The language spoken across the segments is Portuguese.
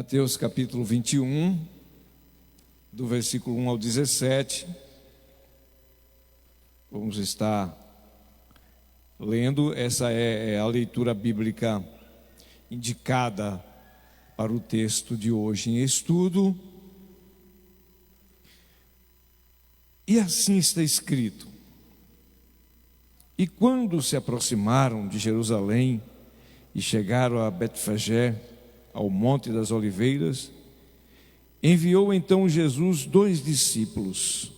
Mateus capítulo 21, do versículo 1 ao 17. Vamos estar lendo. Essa é a leitura bíblica indicada para o texto de hoje em estudo. E assim está escrito: E quando se aproximaram de Jerusalém e chegaram a Betfagé, ao Monte das Oliveiras, enviou então Jesus 2 discípulos,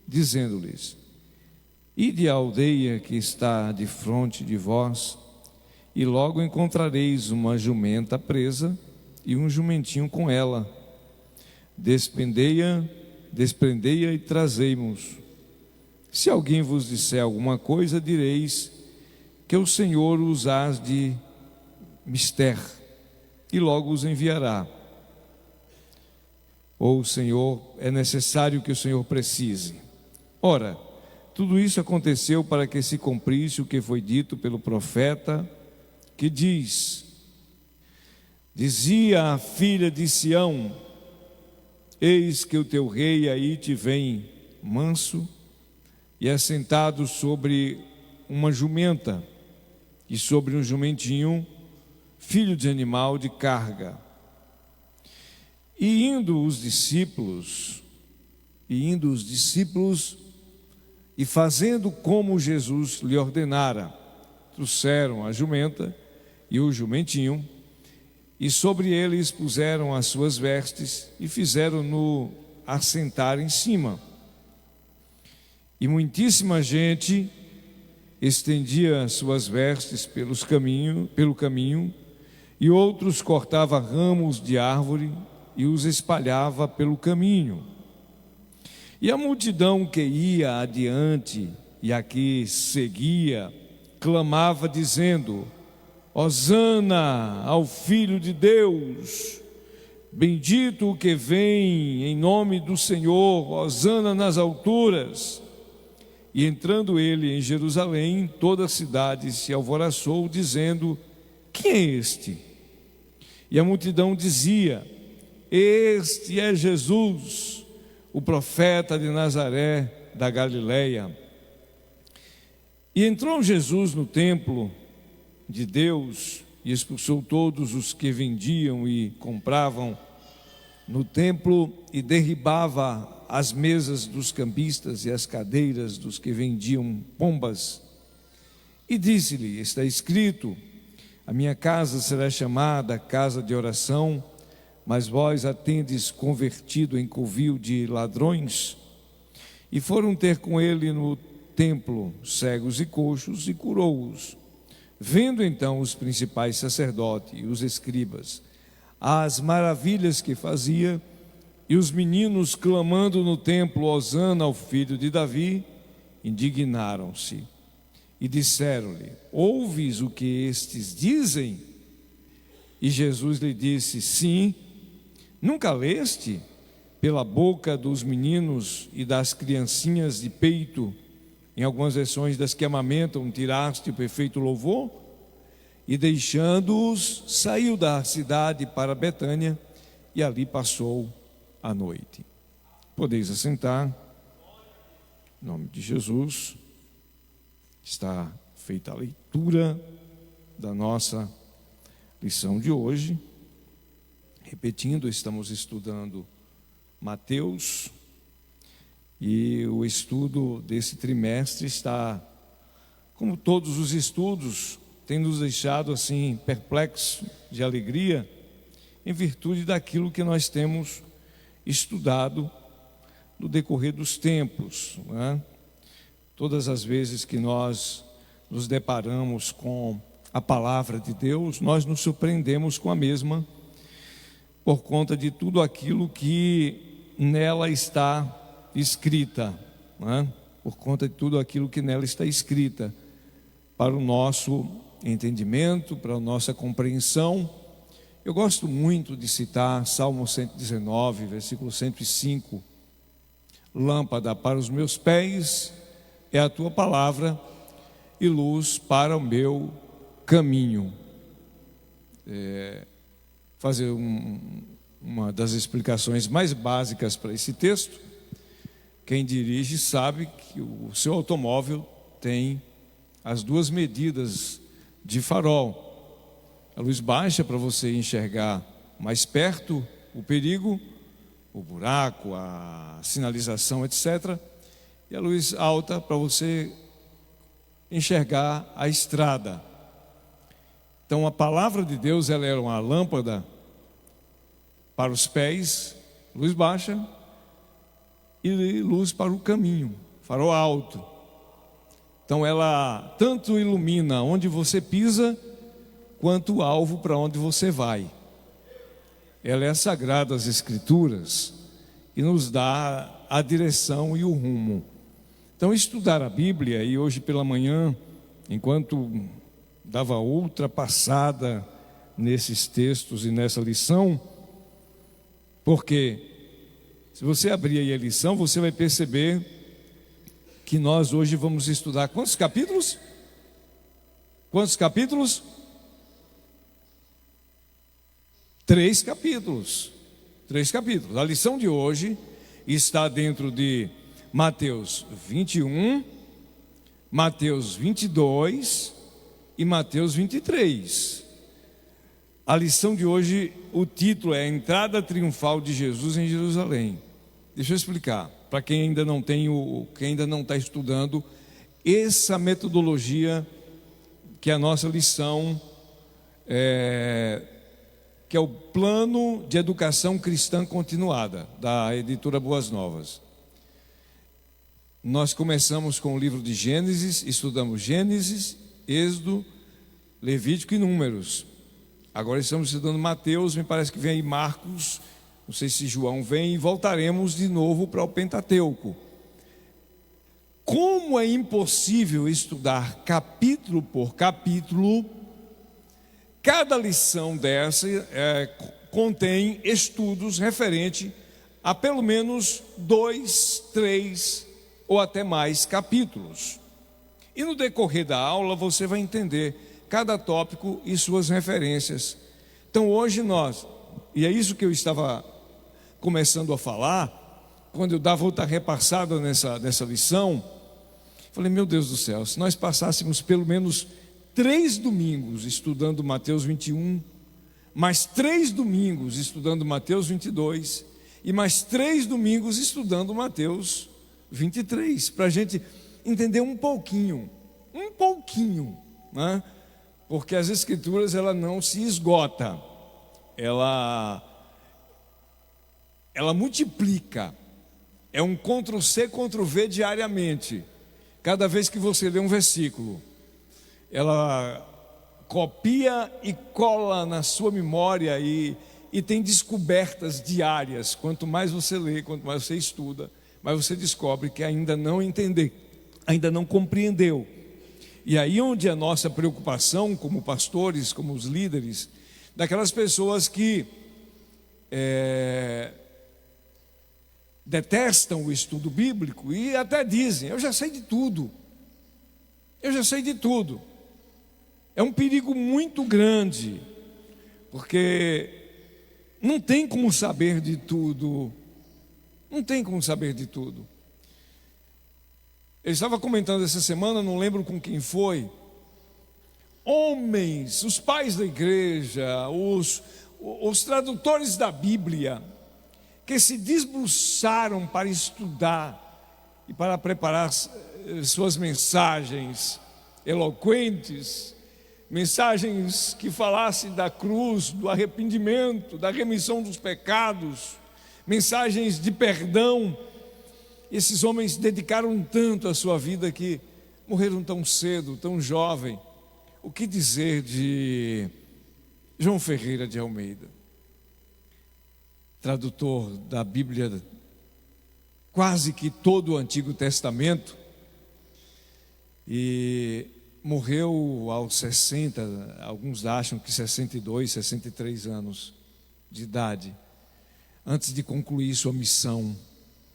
dizendo-lhes: Ide à aldeia que está defronte de vós, e logo encontrareis uma jumenta presa e um jumentinho com ela. Desprendei-a e trazei-mos. Se alguém vos disser alguma coisa, direis que o Senhor os hás de mister, e logo os enviará. Ou o Senhor, é necessário que o Senhor precise. Ora, tudo isso aconteceu para que se cumprisse o que foi dito pelo profeta, que dizia a filha de Sião: Eis que o teu rei aí te vem manso e assentado sobre uma jumenta e sobre um jumentinho, filho de animal de carga. E indo os discípulos e fazendo como Jesus lhe ordenara, trouxeram a jumenta e o jumentinho, e sobre eles puseram as suas vestes e fizeram-no assentar em cima. E muitíssima gente estendia as suas vestes pelo caminho, e outros cortava ramos de árvore e os espalhava pelo caminho. E a multidão que ia adiante e a que seguia clamava dizendo: Hosana ao Filho de Deus, bendito o que vem em nome do Senhor, hosana nas alturas. E entrando ele em Jerusalém, toda a cidade se alvoroçou, dizendo: Quem é este? E a multidão dizia: Este é Jesus, o profeta de Nazaré da Galileia. E entrou Jesus no templo de Deus e expulsou todos os que vendiam e compravam no templo e derribava as mesas dos cambistas e as cadeiras dos que vendiam pombas. E disse-lhe: Está escrito: A minha casa será chamada casa de oração, mas vós a tendes convertido em covil de ladrões. E foram ter com ele no templo cegos e coxos e curou-os. Vendo então os principais sacerdotes e os escribas as maravilhas que fazia, e os meninos clamando no templo: Hosana ao filho de Davi, indignaram-se e disseram-lhe: Ouves o que estes dizem? E Jesus lhe disse: Sim. Nunca leste pela boca dos meninos e das criancinhas de peito, em algumas versões das que amamentam, tiraste o perfeito louvor? E deixando-os, saiu da cidade para Betânia, e ali passou a noite. Podeis assentar. Em nome de Jesus. Está feita a leitura da nossa lição de hoje. Repetindo, estamos estudando Mateus, e o estudo desse trimestre está, como todos os estudos, tem nos deixado assim perplexos de alegria, em virtude daquilo que nós temos estudado no decorrer dos tempos, né? Todas as vezes que nós nos deparamos com a palavra de Deus, nós nos surpreendemos com a mesma, por conta de tudo aquilo que nela está escrita, né? Por conta de tudo aquilo que nela está escrita, para o nosso entendimento, para a nossa compreensão. Eu gosto muito de citar Salmo 119, versículo 105. Lâmpada para os meus pés é a tua palavra e luz para o meu caminho. Fazer uma das explicações mais básicas para esse texto. Quem dirige sabe que o seu automóvel tem as duas medidas de farol. A luz baixa para você enxergar mais perto o perigo, o buraco, a sinalização, etc. E a luz alta para você enxergar a estrada. Então a palavra de Deus, ela era uma lâmpada para os pés, luz baixa, e luz para o caminho, farol alto. Então ela tanto ilumina onde você pisa, quanto o alvo para onde você vai. Ela é sagrada às Escrituras e nos dá a direção e o rumo. Então estudar a Bíblia, e hoje pela manhã, enquanto dava outra passada nesses textos e nessa lição, porque se você abrir aí a lição, você vai perceber que nós hoje vamos estudar quantos capítulos? Quantos capítulos? 3 capítulos. 3 capítulos. A lição de hoje está dentro de Mateus 21, Mateus 22 e Mateus 23. A lição de hoje, o título é a entrada triunfal de Jesus em Jerusalém. Deixa eu explicar, para quem ainda não quem ainda não está estudando, essa metodologia que é a nossa lição, que é o Plano de Educação Cristã Continuada, da editora Boas Novas. Nós começamos com o livro de Gênesis, estudamos Gênesis, Êxodo, Levítico e Números. Agora estamos estudando Mateus, me parece que vem aí Marcos, não sei se João vem, e voltaremos de novo para o Pentateuco. Como é impossível estudar capítulo por capítulo, cada lição dessa contém estudos referentes a pelo menos 2, 3 ou até mais capítulos. E no decorrer da aula você vai entender cada tópico e suas referências. Então hoje e é isso que eu estava começando a falar, quando eu dava outra repassada nessa lição, falei, meu Deus do céu, se nós passássemos pelo menos 3 domingos estudando Mateus 21, mais 3 domingos estudando Mateus 22 e mais 3 domingos estudando Mateus 23, para a gente entender um pouquinho, né? Porque as Escrituras, ela não se esgota, ela multiplica, é um Ctrl+C, Ctrl+V diariamente. Cada vez que você lê um versículo, ela copia e cola na sua memória e tem descobertas diárias. Quanto mais você lê, quanto mais você estuda, mais você descobre que ainda não entendeu, ainda não compreendeu. E aí onde a nossa preocupação como pastores, como os líderes, daquelas pessoas que detestam o estudo bíblico e até dizem, eu já sei de tudo. É um perigo muito grande, porque não tem como saber de tudo. Eu estava comentando essa semana, não lembro com quem foi, homens, os pais da igreja, os tradutores da Bíblia, que se desbruçaram para estudar e para preparar suas mensagens eloquentes, mensagens que falassem da cruz, do arrependimento, da remissão dos pecados, mensagens de perdão. Esses homens dedicaram tanto a sua vida que morreram tão cedo, tão jovem. O que dizer de João Ferreira de Almeida, tradutor da Bíblia, quase que todo o Antigo Testamento, e morreu aos 60, alguns acham que 62, 63 anos de idade, antes de concluir sua missão,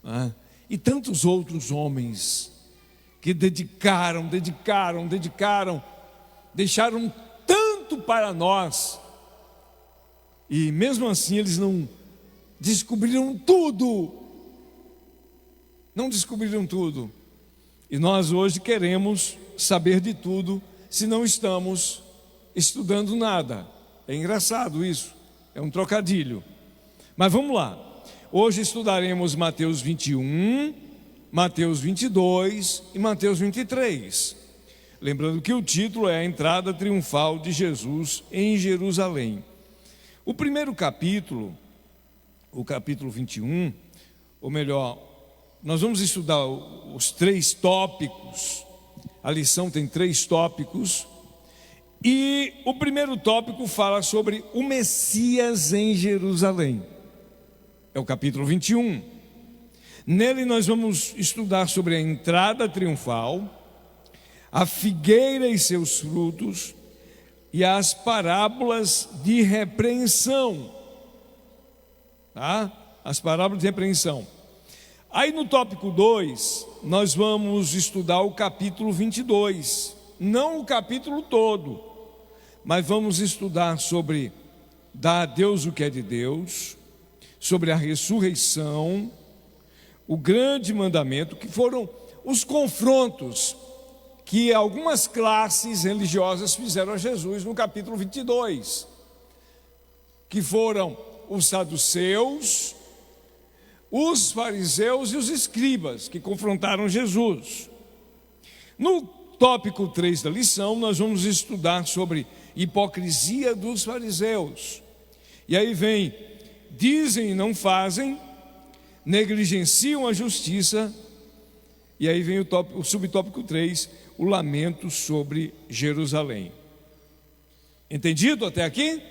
né? E tantos outros homens que dedicaram, deixaram tanto para nós, e mesmo assim eles descobriram tudo. Não descobriram tudo. E nós hoje queremos saber de tudo, se não estamos estudando nada. É engraçado isso, é um trocadilho. Mas vamos lá. Hoje estudaremos Mateus 21, Mateus 22 e Mateus 23. Lembrando que o título é a entrada triunfal de Jesus em Jerusalém. O primeiro capítulo, o capítulo 21, ou melhor, nós vamos estudar os 3 tópicos. A lição tem 3 tópicos. E o primeiro tópico fala sobre o Messias em Jerusalém. É o capítulo 21. Nele nós vamos estudar sobre a entrada triunfal, a figueira e seus frutos e as parábolas de repreensão. Tá? As parábolas de repreensão. Aí no tópico 2, nós vamos estudar o capítulo 22. Não o capítulo todo, mas vamos estudar sobre dar a Deus o que é de Deus, sobre a ressurreição, o grande mandamento, que foram os confrontos que algumas classes religiosas fizeram a Jesus no capítulo 22, que foram os saduceus, os fariseus e os escribas, que confrontaram Jesus. No tópico 3 da lição, nós vamos estudar sobre hipocrisia dos fariseus. E aí vem, dizem e não fazem, negligenciam a justiça. E aí vem o subtópico 3, o lamento sobre Jerusalém. Entendido até aqui?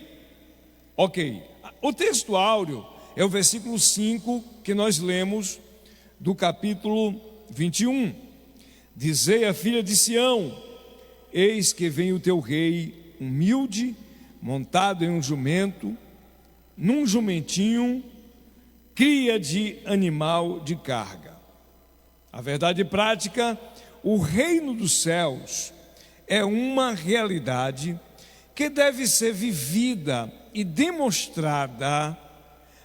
Ok. O texto áureo é o versículo 5 que nós lemos do capítulo 21. Dizei à filha de Sião: eis que vem o teu rei humilde, montado em um jumento, num jumentinho, cria de animal de carga. A verdade prática, o reino dos céus é uma realidade que deve ser vivida e demonstrada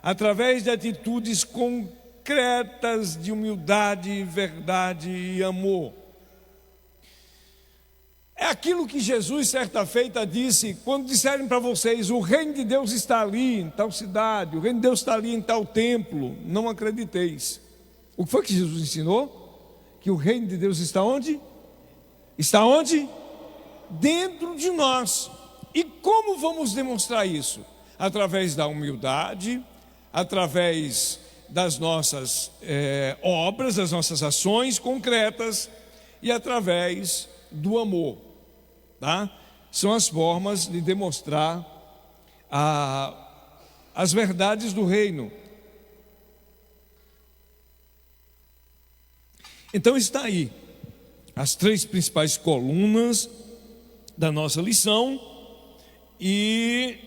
através de atitudes concretas de humildade, verdade e amor. É aquilo que Jesus, certa feita, disse: quando disserem para vocês, o reino de Deus está ali, em tal cidade, o reino de Deus está ali, em tal templo, não acrediteis. O que foi que Jesus ensinou? Que o reino de Deus está onde? Está onde? Dentro de nós. E como vamos demonstrar isso? Através da humildade, através das nossas obras, das nossas ações concretas e através do amor. Tá? São as formas de demonstrar as verdades do reino. Então está aí as 3 principais colunas da nossa lição e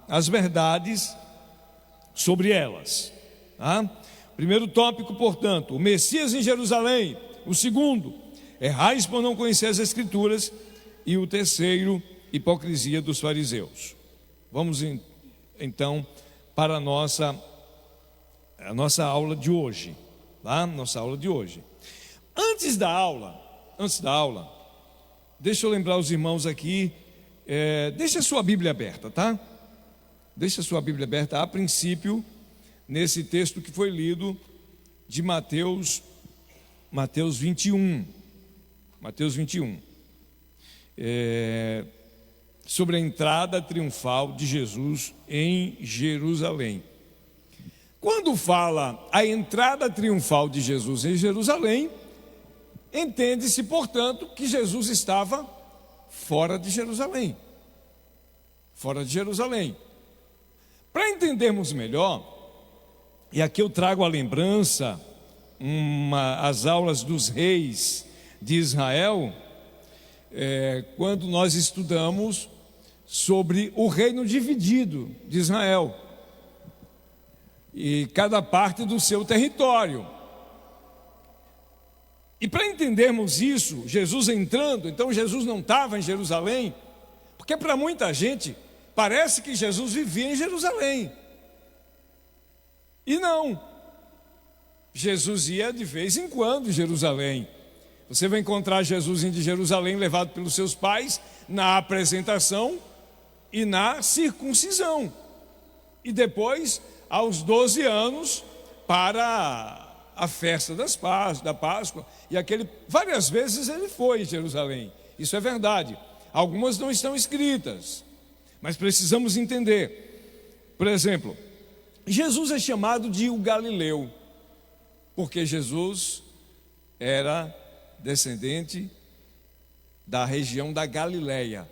as verdades sobre elas. Tá? Primeiro tópico, portanto, o Messias em Jerusalém. O segundo, errais por não conhecer as Escrituras. E o terceiro, hipocrisia dos fariseus. Vamos então para a nossa aula de hoje. Tá? Nossa aula de hoje. Antes da aula, deixa eu lembrar os irmãos aqui, deixa a sua Bíblia aberta, tá? Deixa a sua Bíblia aberta a princípio, nesse texto que foi lido de Mateus 21. Mateus 21. Sobre a entrada triunfal de Jesus em Jerusalém. Quando fala a entrada triunfal de Jesus em Jerusalém, entende-se, portanto, que Jesus estava fora de Jerusalém. Fora de Jerusalém. Para entendermos melhor, e aqui eu trago a lembrança, as aulas dos reis de Israel, quando nós estudamos sobre o reino dividido de Israel, e cada parte do seu território. E para entendermos isso, Jesus entrando, então Jesus não estava em Jerusalém, porque para muita gente parece que Jesus vivia em Jerusalém. E não, Jesus ia de vez em quando em Jerusalém. Você vai encontrar Jesus indo de Jerusalém, levado pelos seus pais, na apresentação e na circuncisão. E depois, aos 12 anos, para a festa da Páscoa. E várias vezes ele foi em Jerusalém. Isso é verdade. Algumas não estão escritas, mas precisamos entender. Por exemplo, Jesus é chamado de o Galileu, porque Jesus era descendente da região da Galileia.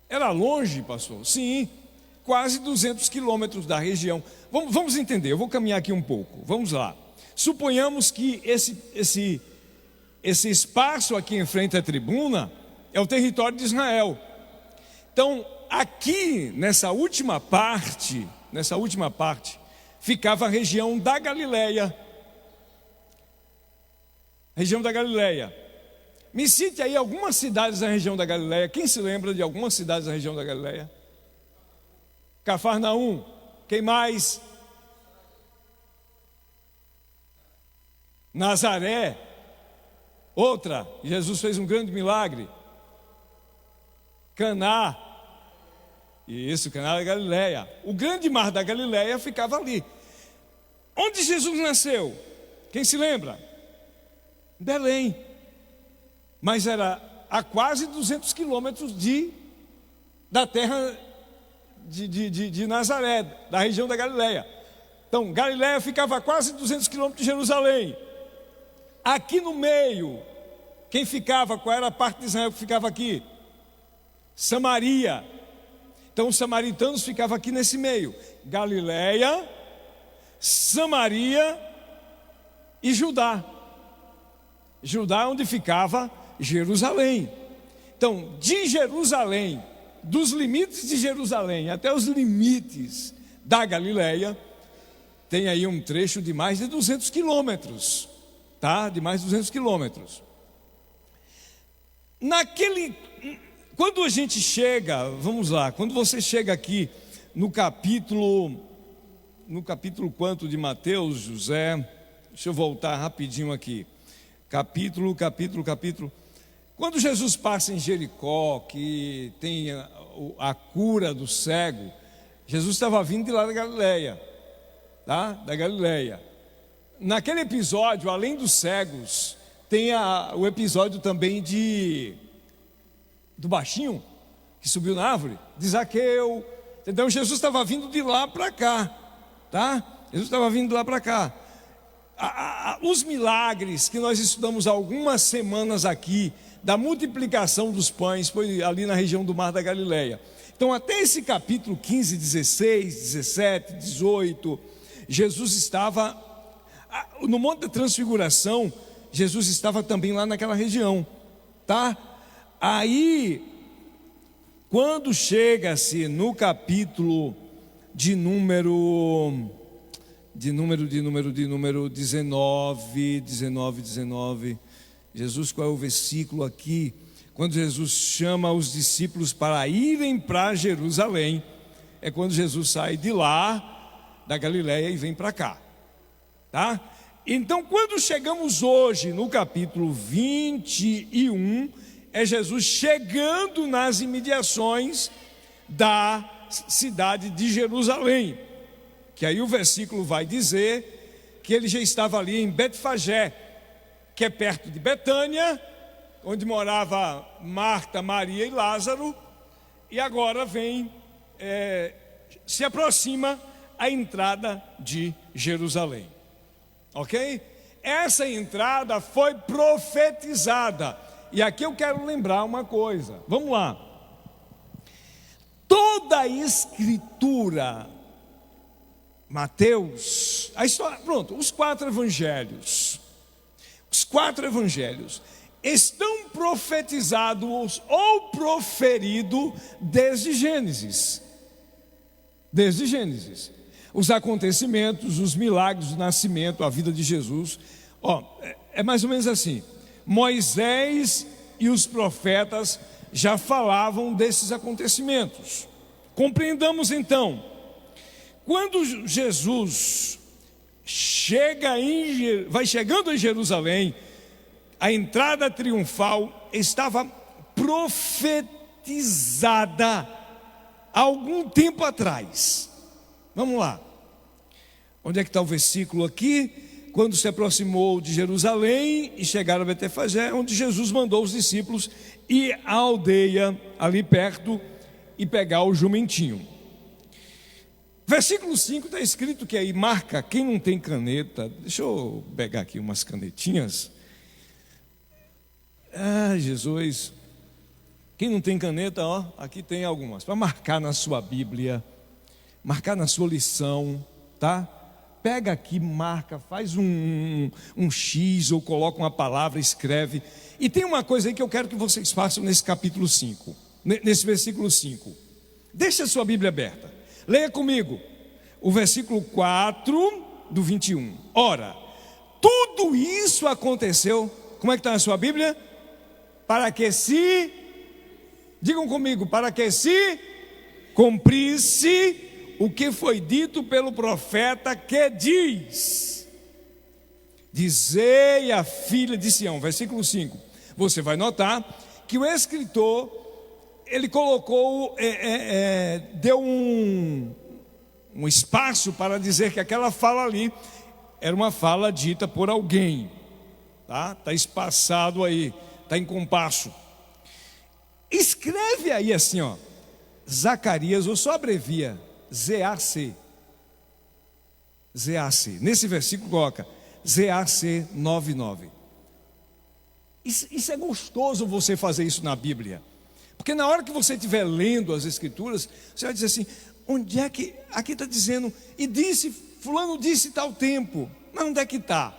Era longe, pastor? Sim, quase 200 quilômetros da região. Vamos entender, eu vou caminhar aqui um pouco. Vamos lá. Suponhamos que esse espaço aqui em frente à tribuna é o território de Israel. Então, aqui nessa última parte, ficava a região da Galileia. Região da Galileia. Me cite aí algumas cidades da região da Galileia. Quem se lembra de algumas cidades da região da Galileia? Cafarnaum. Quem mais? Nazaré. Outra. Jesus fez um grande milagre. Caná. Isso, Caná da Galileia. O grande mar da Galileia ficava ali. Onde Jesus nasceu? Quem se lembra? Belém. Mas era a quase 200 quilômetros da terra de Nazaré, da região da Galileia. Então, Galileia ficava a quase 200 quilômetros de Jerusalém. Aqui no meio, qual era a parte de Israel que ficava aqui? Samaria. Então, os samaritanos ficavam aqui nesse meio. Galileia, Samaria e Judá. Judá é onde ficava Jerusalém. Então, de Jerusalém, dos limites de Jerusalém até os limites da Galileia, tem aí um trecho de mais de 200 quilômetros, tá? De mais de 200 quilômetros. Quando a gente chega, vamos lá, quando você chega aqui no capítulo quanto de Mateus, José, deixa eu voltar rapidinho aqui. Capítulo. Quando Jesus passa em Jericó, que tem a cura do cego, Jesus estava vindo de lá da Galileia, tá? Da Galileia. Naquele episódio, além dos cegos, tem o episódio também do baixinho, que subiu na árvore, de Zaqueu. Então Jesus estava vindo de lá para cá, tá? Jesus estava vindo de lá para cá. Os milagres que nós estudamos há algumas semanas aqui, da multiplicação dos pães, foi ali na região do Mar da Galileia. Então, até esse capítulo 15, 16, 17, 18, Jesus estava no Monte da Transfiguração. Jesus estava também lá naquela região, tá? Aí, quando chega-se no capítulo de número 19, Jesus, qual é o versículo aqui? Quando Jesus chama os discípulos para irem para Jerusalém, é quando Jesus sai de lá, da Galileia, e vem para cá, tá? Então, quando chegamos hoje no capítulo 21, é Jesus chegando nas imediações da cidade de Jerusalém, que aí o versículo vai dizer que ele já estava ali em Betfagé, que é perto de Betânia, onde morava Marta, Maria e Lázaro, e agora se aproxima a entrada de Jerusalém, ok? Essa entrada foi profetizada, e aqui eu quero lembrar uma coisa, vamos lá. Toda a escritura, Mateus, a história, pronto, os quatro evangelhos estão profetizados ou proferidos desde Gênesis. Os acontecimentos, os milagres, o nascimento, a vida de Jesus. É mais ou menos assim. Moisés e os profetas já falavam desses acontecimentos. Compreendamos então, quando Jesus vai chegando em Jerusalém, a entrada triunfal estava profetizada há algum tempo atrás. Vamos lá. Onde é que está o versículo aqui? Quando se aproximou de Jerusalém e chegaram a Betefagé, onde Jesus mandou os discípulos ir à aldeia ali perto e pegar o jumentinho. Versículo 5 está escrito que aí marca, quem não tem caneta, deixa eu pegar aqui umas canetinhas. Jesus, quem não tem caneta, ó, aqui tem algumas, para marcar na sua Bíblia, marcar na sua lição, tá? Pega aqui, marca, faz um X ou coloca uma palavra, escreve. E tem uma coisa aí que eu quero que vocês façam nesse capítulo 5, nesse versículo 5. Deixa a sua Bíblia aberta. Leia comigo o versículo 4 do 21. Ora, tudo isso aconteceu, como é que está na sua Bíblia? Para que se, digam comigo, para que se cumprisse o que foi dito pelo profeta que diz: dizei à filha de Sião, versículo 5. Você vai notar que o escritor, ele colocou, deu um espaço para dizer que aquela fala ali era uma fala dita por alguém, tá? Está espaçado aí, está em compasso. Escreve aí assim, ó, Zacarias, ou só abrevia, ZAC. Nesse versículo coloca ZAC 9:9. Isso é gostoso você fazer isso na Bíblia. Porque na hora que você estiver lendo as Escrituras, você vai dizer assim: onde é que, aqui está dizendo, e disse, fulano disse tal tempo, mas onde é que está?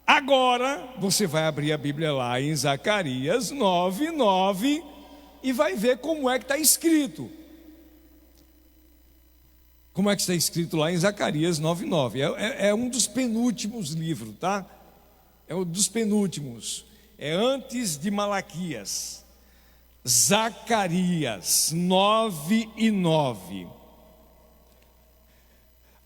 Agora, você vai abrir a Bíblia lá em Zacarias 9:9 e vai ver como é que está escrito. Como é que está escrito lá em Zacarias 9:9? É um dos penúltimos livros, tá? É um dos penúltimos. É antes de Malaquias. Zacarias 9:9.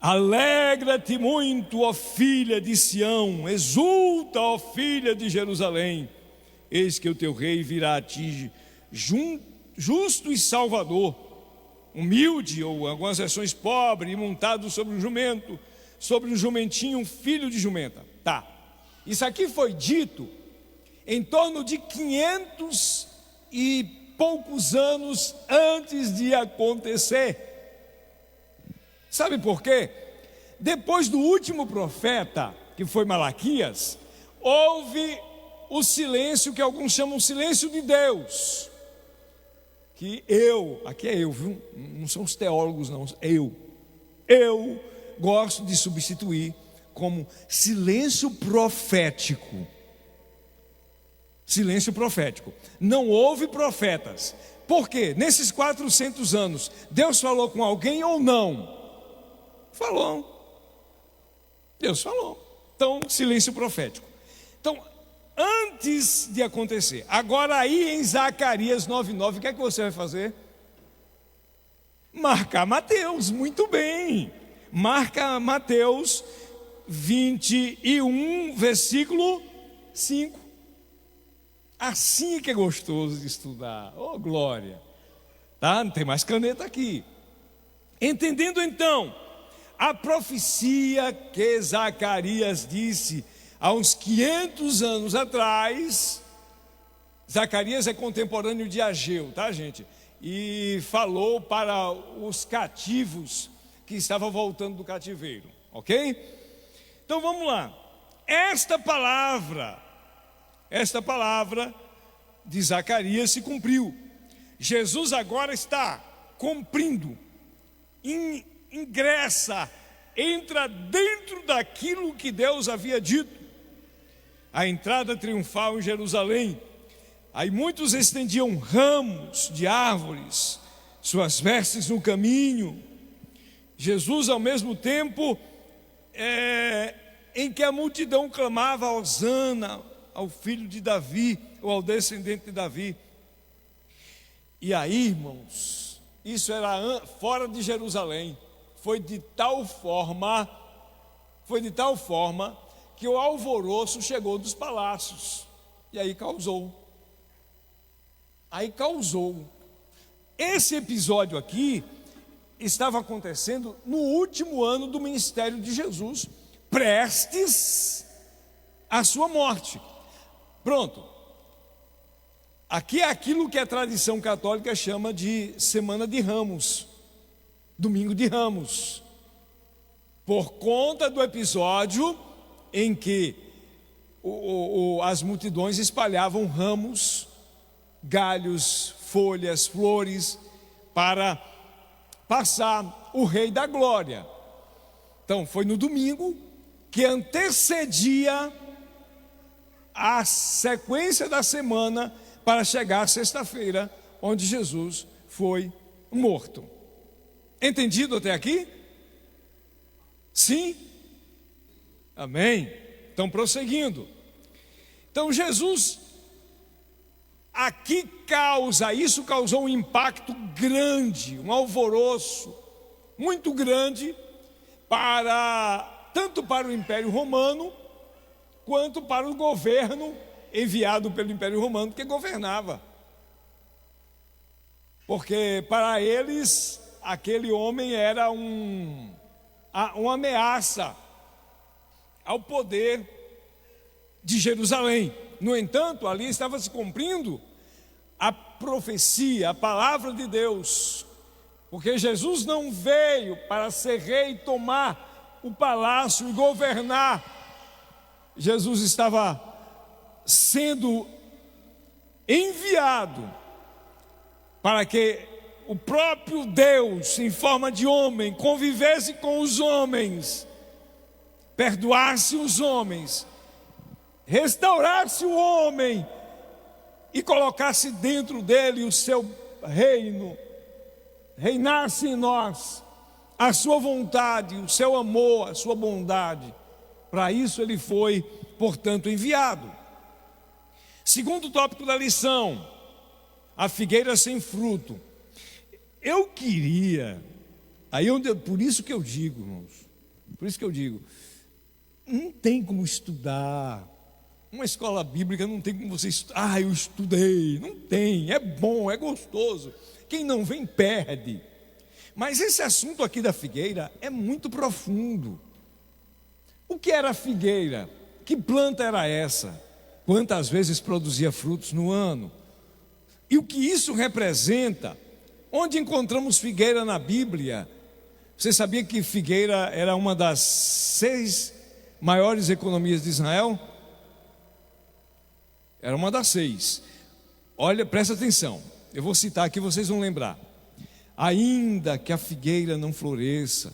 Alegra-te muito, ó filha de Sião, exulta, ó filha de Jerusalém. Eis que o teu rei virá a ti, justo e salvador, humilde, ou algumas versões pobre, e montado sobre um jumento, sobre um jumentinho, um filho de jumenta. Tá, isso aqui foi dito em torno de 500 e poucos anos antes de acontecer. Sabe por quê? Depois do último profeta, que foi Malaquias, houve o silêncio que alguns chamam silêncio de Deus. Que aqui é eu, viu? Não são os teólogos não, eu gosto de substituir como silêncio profético. Silêncio profético. Não houve profetas. Por quê? Nesses 400 anos, Deus falou com alguém ou não? Falou. Deus falou. Então, silêncio profético. Então, antes de acontecer, agora aí em Zacarias 9:9, o que é que você vai fazer? Marcar Mateus, muito bem. Marca Mateus 21, versículo 5. Assim que é gostoso de estudar. Oh, glória. Tá? Não tem mais caneta aqui. Entendendo então a profecia que Zacarias disse há uns 500 anos atrás. Zacarias é contemporâneo de Ageu, tá, gente? E falou para os cativos que estavam voltando do cativeiro, ok? Então vamos lá. Esta palavra de Zacarias se cumpriu. Jesus agora está cumprindo, ingressa, entra dentro daquilo que Deus havia dito. A entrada triunfal em Jerusalém. Aí muitos estendiam ramos de árvores, suas vestes no caminho. Jesus, ao mesmo tempo em que a multidão clamava Hosana ao filho de Davi, ou ao descendente de Davi. E aí, irmãos, isso era fora de Jerusalém. Foi de tal forma Foi de tal forma que o alvoroço chegou dos palácios. E aí causou. Esse episódio aqui estava acontecendo no último ano do ministério de Jesus, prestes à sua morte. Pronto. Aqui é aquilo que a tradição católica chama de Semana de Ramos, Domingo de Ramos, por conta do episódio em que as multidões espalhavam ramos, galhos, folhas, flores, para passar o Rei da Glória. Então, foi no domingo que antecedia a sequência da semana para chegar à sexta-feira, onde Jesus foi morto. Entendido até aqui? Sim? Amém? Então, prosseguindo. Então, Jesus aqui isso causou um impacto grande, um alvoroço muito grande, tanto para o Império Romano, quanto para o governo enviado pelo Império Romano, que governava. Porque para eles, aquele homem era uma ameaça ao poder de Jerusalém. No entanto, ali estava se cumprindo a profecia, a palavra de Deus, porque Jesus não veio para ser rei, tomar o palácio e governar. Jesus estava sendo enviado para que o próprio Deus, em forma de homem, convivesse com os homens, perdoasse os homens, restaurasse o homem e colocasse dentro dele o seu reino, reinasse em nós a sua vontade, o seu amor, a sua bondade. Para isso ele foi, portanto, enviado. Segundo tópico da lição, a figueira sem fruto. Eu queria, por isso que eu digo, irmãos, não tem como estudar. Uma escola bíblica não tem como você estudar. Eu estudei. Não tem. É bom, é gostoso. Quem não vem, perde. Mas esse assunto aqui da figueira é muito profundo. O que era a figueira? Que planta era essa? Quantas vezes produzia frutos no ano? E o que isso representa? Onde encontramos figueira na Bíblia? Você sabia que figueira era uma das 6 maiores economias de Israel? Era uma das 6. Olha, presta atenção. Eu vou citar aqui, vocês vão lembrar. Ainda que a figueira não floresça,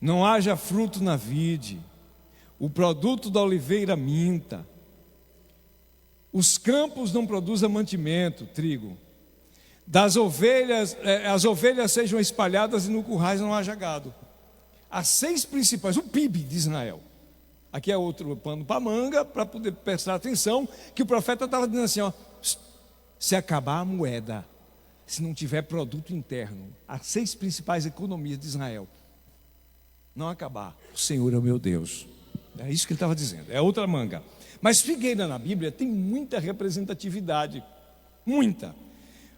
não haja fruto na vide, o produto da oliveira minta, os campos não produzam mantimento, trigo, as ovelhas sejam espalhadas e no currais não haja gado. As 6 principais, o PIB de Israel. Aqui é outro pano para manga, para poder prestar atenção, que o profeta estava dizendo assim, se acabar a moeda, se não tiver produto interno, as 6 principais economias de Israel, não acabar, o Senhor é o meu Deus. É isso que ele estava dizendo, é outra manga. Mas figueira na Bíblia tem muita representatividade, muita.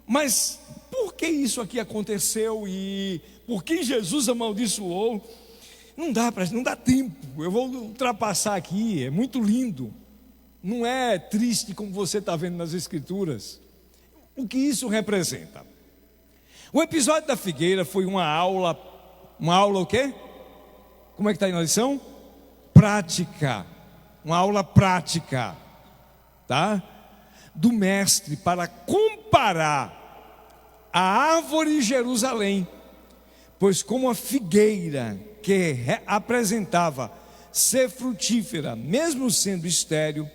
Mas por que isso aqui aconteceu e por que Jesus amaldiçoou? Não dá tempo, eu vou ultrapassar aqui, é muito lindo. Não é triste como você está vendo nas Escrituras. O que isso representa? O episódio da figueira foi uma aula o quê? Como é que está aí na lição? Prática, uma aula prática, tá? Do mestre para comparar a árvore de Jerusalém, pois como a figueira que apresentava ser frutífera, mesmo sendo estéril,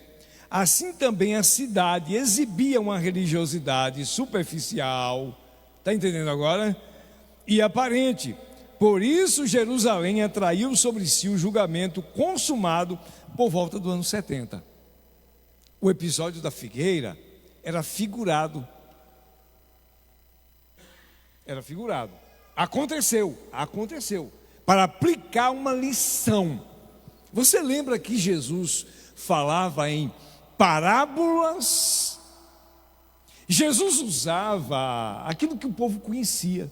assim também a cidade exibia uma religiosidade superficial, está entendendo agora? E aparente. Por isso Jerusalém atraiu sobre si o julgamento consumado por volta do ano 70. O episódio da figueira era figurado. Aconteceu. para aplicar uma lição. Você lembra que Jesus falava em parábolas? Jesus usava aquilo que o povo conhecia.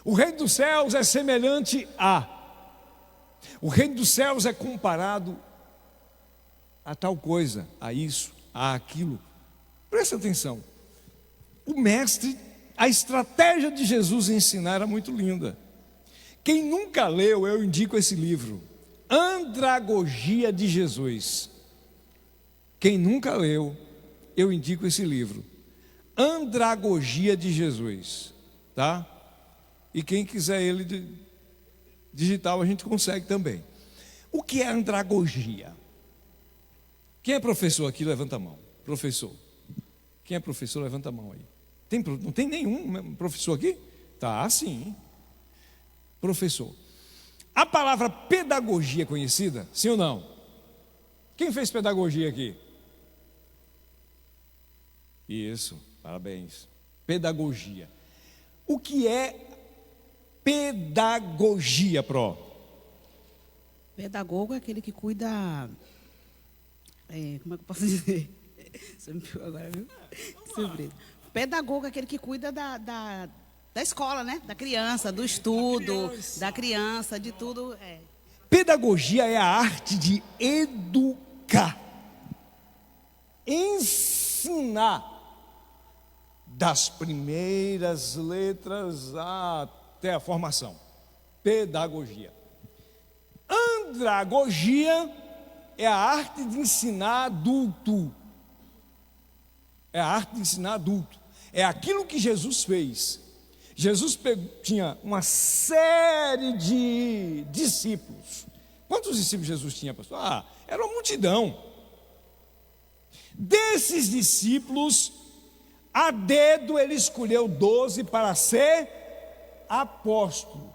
O reino dos céus é semelhante a. O reino dos céus é comparado a tal coisa, a isso, a aquilo. Presta atenção. O mestre, a estratégia de Jesus ensinar era muito linda. Quem nunca leu, eu indico esse livro, Andragogia de Jesus. Quem nunca leu, eu indico esse livro, Andragogia de Jesus, tá? E quem quiser ele digital, a gente consegue também. O que é andragogia? Quem é professor aqui, levanta a mão. Professor. Quem é professor, levanta a mão aí. Não tem nenhum professor aqui? Tá, sim. Professor. A palavra pedagogia é conhecida? Sim ou não? Quem fez pedagogia aqui? Isso, parabéns. Pedagogia. O que é pedagogia, Pro? Pedagogo é aquele que cuida. Como é que eu posso dizer? Você me pegou agora, viu? Surpresa. Pedagogo é aquele que cuida da escola, né? Da criança, do estudo, da criança, de tudo. Pedagogia é a arte de educar, ensinar, das primeiras letras até a formação. Pedagogia. Andragogia é a arte de ensinar adulto. É a arte de ensinar adulto. É aquilo que Jesus fez. Jesus tinha uma série de discípulos. Quantos discípulos Jesus tinha, pastor? Era uma multidão. Desses discípulos, a dedo ele escolheu 12 para ser apóstolo.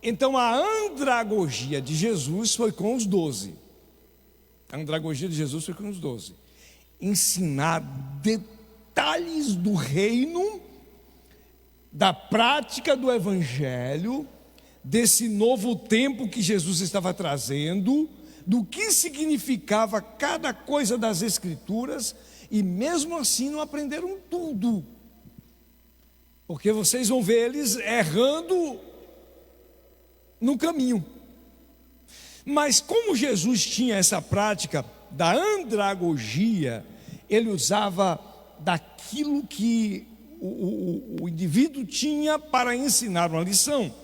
Então a andragogia de Jesus foi com os 12. A andragogia de Jesus foi com os 12. Ensinar detalhes do reino, da prática do evangelho, desse novo tempo que Jesus estava trazendo, do que significava cada coisa das escrituras, e mesmo assim não aprenderam tudo, porque vocês vão ver eles errando no caminho. Mas como Jesus tinha essa prática da andragogia, ele usava daquilo que o indivíduo tinha para ensinar uma lição.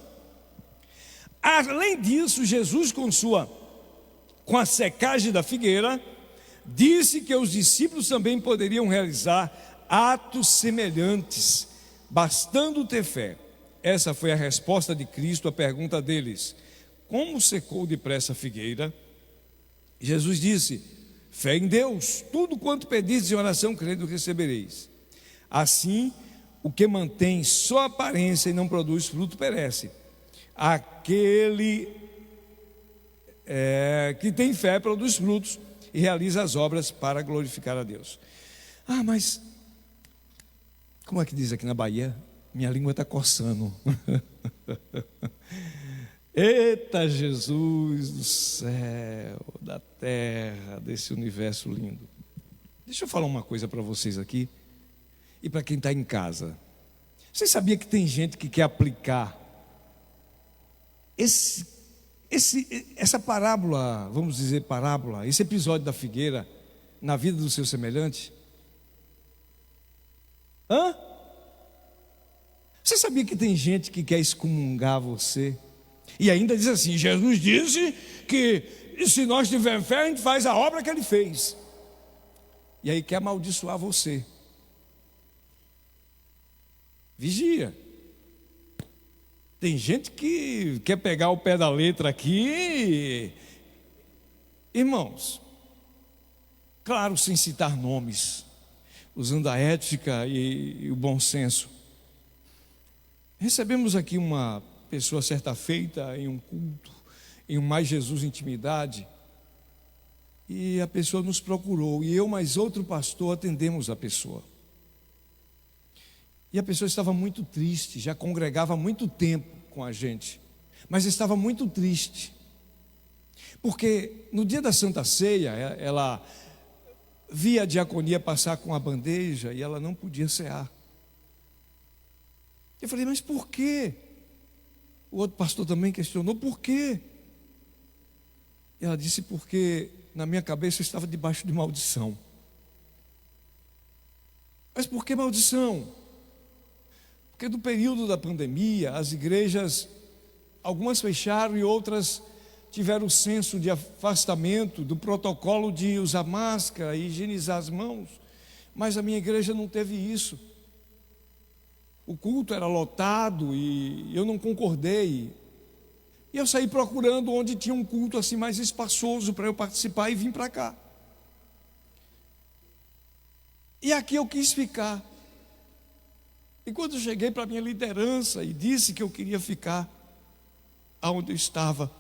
Além disso, Jesus, com a secagem da figueira, disse que os discípulos também poderiam realizar atos semelhantes, bastando ter fé. Essa foi a resposta de Cristo à pergunta deles: como secou depressa a figueira? Jesus disse: fé em Deus, tudo quanto pedis em oração, crendo, recebereis. Assim, o que mantém só aparência e não produz fruto perece. Aquele que tem fé produz frutos e realiza as obras para glorificar a Deus. Mas como é que diz aqui na Bahia? Minha língua está coçando. Eita Jesus do céu, da terra, desse universo lindo. Deixa eu falar uma coisa para vocês aqui e para quem está em casa. Você sabia que tem gente que quer aplicar essa parábola, vamos dizer parábola, esse episódio da figueira na vida do seu semelhante? Você sabia que tem gente que quer excomungar você? E ainda diz assim: Jesus disse que se nós tivermos fé, a gente faz a obra que ele fez. E aí quer amaldiçoar você. Vigia. Tem gente que quer pegar o pé da letra aqui. Irmãos, claro, sem citar nomes, usando a ética e o bom senso. Recebemos aqui uma pessoa certa feita em um culto, em um Mais Jesus Intimidade, e a pessoa nos procurou, e eu mais outro pastor atendemos a pessoa. E a pessoa estava muito triste, já congregava há muito tempo com a gente. mas estava muito triste, porque no dia da Santa Ceia, ela via a diaconia passar com a bandeja e ela não podia cear. Eu falei, mas por quê? O outro pastor também questionou, por quê? E ela disse, porque na minha cabeça eu estava debaixo de maldição. Mas por que maldição? Porque no período da pandemia, as igrejas, algumas fecharam e outras tiveram o senso de afastamento do protocolo de usar máscara e higienizar as mãos. Mas a minha igreja não teve isso. O culto era lotado e eu não concordei. E eu saí procurando onde tinha um culto assim mais espaçoso para eu participar e vim para cá. E aqui eu quis ficar. E quando eu cheguei para a minha liderança e disse que eu queria ficar aonde eu estava,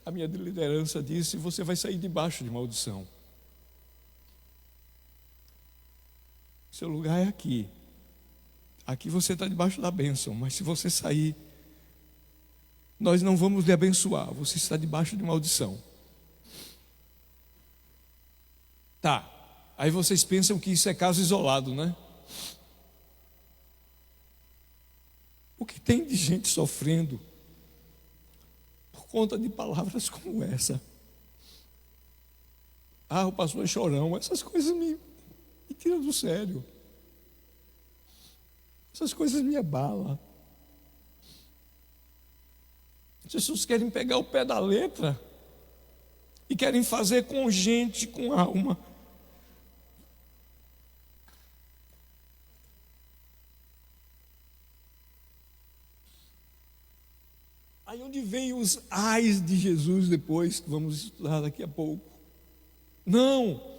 a minha liderança disse, você vai sair debaixo de maldição. Seu lugar é aqui. Aqui você está debaixo da bênção, mas se você sair, nós não vamos lhe abençoar, você está debaixo de maldição. Tá, aí vocês pensam que isso é caso isolado, né? O que tem de gente sofrendo por conta de palavras como essa? Ah, o pastor é chorão, essas coisas me tiram do sério. Essas coisas me abalam. As pessoas querem pegar o pé da letra e querem fazer com gente, com alma. Aí onde vem os ais de Jesus depois, que vamos estudar daqui a pouco. Não.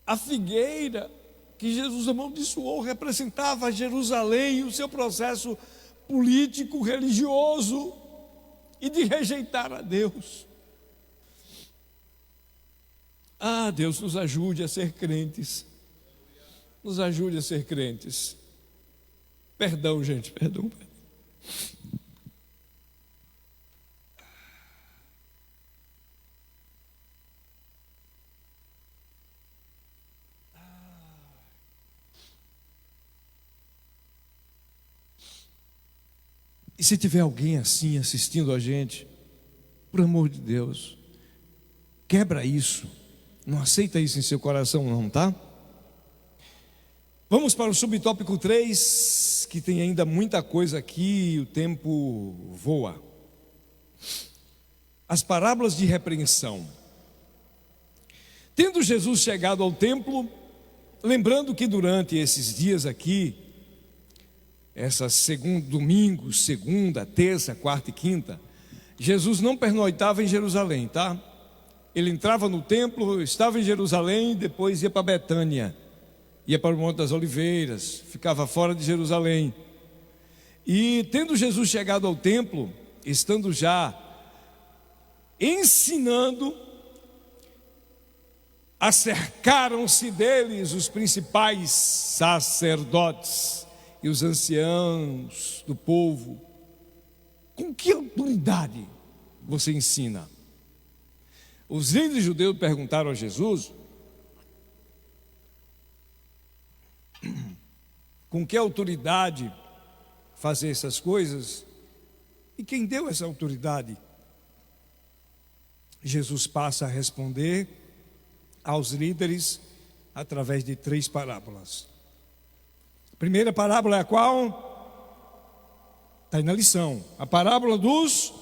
A figueira que Jesus amaldiçoou representava Jerusalém, o seu processo político, religioso e de rejeitar a Deus. Ah, Deus nos ajude a ser crentes. Nos ajude a ser crentes. Perdão, gente, perdão. E se tiver alguém assim assistindo a gente, por amor de Deus, quebra isso. Não aceita isso em seu coração não, tá? Vamos para o subtópico 3, que tem ainda muita coisa aqui e o tempo voa. As parábolas de repreensão. Tendo Jesus chegado ao templo, lembrando que durante esses dias aqui, domingo, segunda, terça, quarta e quinta, Jesus não pernoitava em Jerusalém, tá? Ele entrava no templo, estava em Jerusalém, depois ia para Betânia, ia para o Monte das Oliveiras, ficava fora de Jerusalém. E tendo Jesus chegado ao templo, estando já ensinando, acercaram-se deles os principais sacerdotes e os anciãos do povo. Com que autoridade você ensina? Os líderes judeus perguntaram a Jesus: com que autoridade fazer essas coisas? E quem deu essa autoridade? Jesus passa a responder aos líderes através de 3 parábolas. A primeira parábola é a qual? Está aí na lição. A parábola dos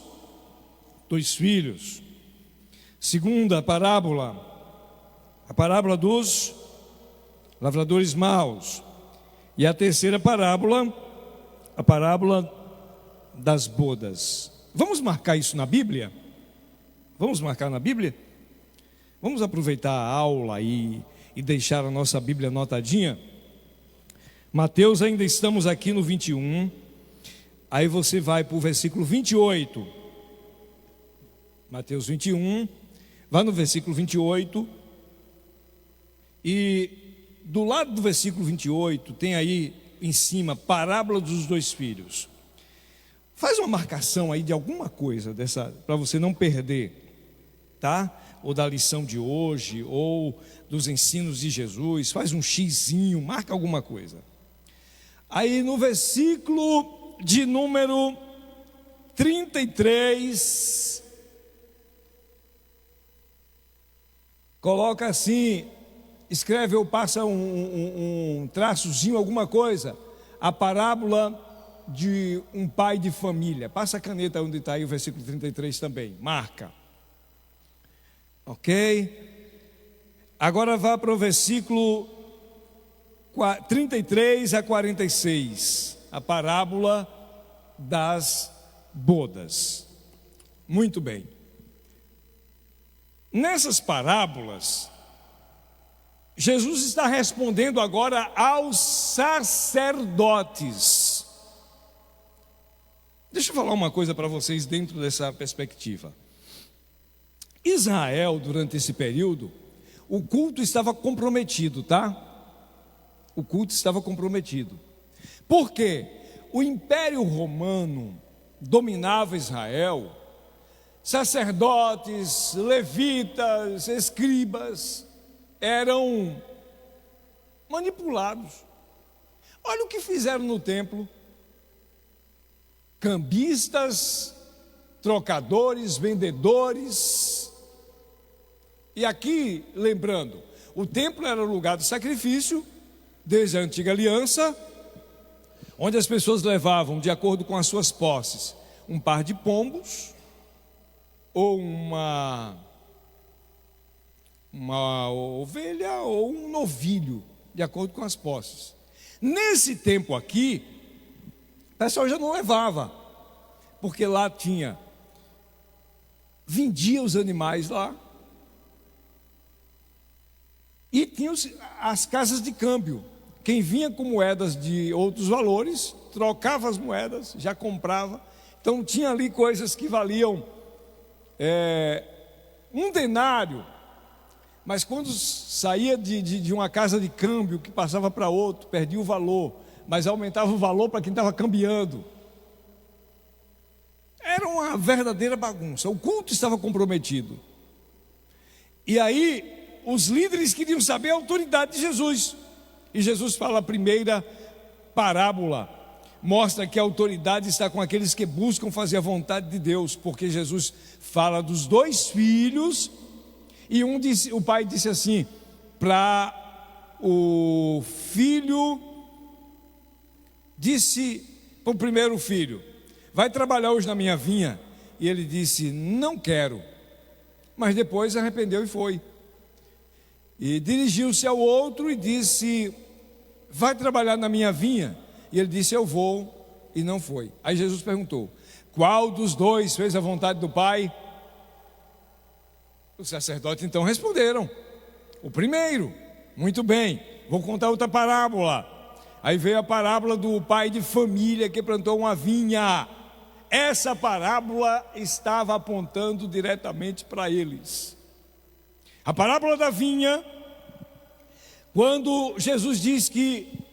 2 filhos. Segunda parábola, a parábola dos lavradores maus. E a terceira parábola, a parábola das bodas. Vamos marcar isso na Bíblia? Vamos marcar na Bíblia? Vamos aproveitar a aula e deixar a nossa Bíblia anotadinha? Mateus, ainda estamos aqui no 21. Aí você vai para o versículo 28. Mateus 21. Vai no versículo 28. E do lado do versículo 28 tem aí em cima, parábola dos dois filhos. Faz uma marcação aí de alguma coisa dessa, para você não perder, tá? Ou da lição de hoje, ou dos ensinos de Jesus. Faz um xizinho, marca alguma coisa. Aí no versículo de número 33, coloca assim, escreve ou passa um traçozinho, alguma coisa, a parábola de um pai de família. Passa a caneta onde está aí o versículo 33 também, marca. Ok? Agora vá para o versículo 33 a 46, a parábola das bodas. Muito bem. Nessas parábolas, Jesus está respondendo agora aos sacerdotes. Deixa eu falar uma coisa para vocês dentro dessa perspectiva. Israel, durante esse período, o culto estava comprometido, tá? O culto estava comprometido. Por quê? O Império Romano dominava Israel. Sacerdotes, levitas, escribas eram manipulados. Olha o que fizeram no templo. Cambistas, trocadores, vendedores. E aqui, lembrando, o templo era o lugar do sacrifício, desde a antiga aliança, onde as pessoas levavam, de acordo com as suas posses, um par de pombos, ou uma ovelha, ou um novilho, de acordo com as posses. Nesse tempo aqui, o pessoal já não levava, porque lá vendia os animais lá, e tinha as casas de câmbio. Quem vinha com moedas de outros valores, trocava as moedas, já comprava. Então tinha ali coisas que valiam um denário, mas quando saía de uma casa de câmbio, que passava para outro, perdia o valor, mas aumentava o valor para quem estava cambiando. Era uma verdadeira bagunça. O culto estava comprometido. E aí os líderes queriam saber a autoridade de Jesus. E Jesus fala a primeira parábola, mostra que a autoridade está com aqueles que buscam fazer a vontade de Deus, porque Jesus fala dos dois filhos, e o pai disse assim para o filho, disse para o primeiro filho: vai trabalhar hoje na minha vinha? E ele disse: não quero. Mas depois arrependeu e foi. E dirigiu-se ao outro e disse: vai trabalhar na minha vinha? E ele disse: eu vou, e não foi. Aí Jesus perguntou: qual dos dois fez a vontade do Pai? Os sacerdotes então responderam: o primeiro. Muito bem, vou contar outra parábola. Aí veio a parábola do pai de família que plantou uma vinha. Essa parábola estava apontando diretamente para eles. A parábola da vinha, quando Jesus diz que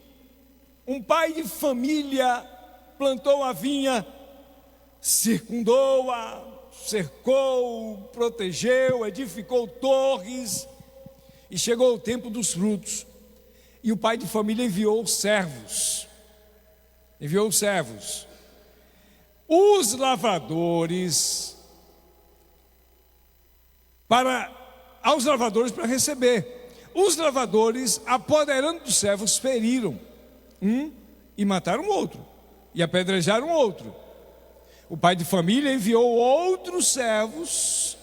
um pai de família plantou a vinha, circundou-a, cercou, protegeu, edificou torres, e chegou o tempo dos frutos. E o pai de família enviou servos. Os lavradores aos lavradores para receber. Os lavradores, apoderando dos servos, feriram um e mataram o outro, e apedrejaram o outro. O pai de família enviou outros servos,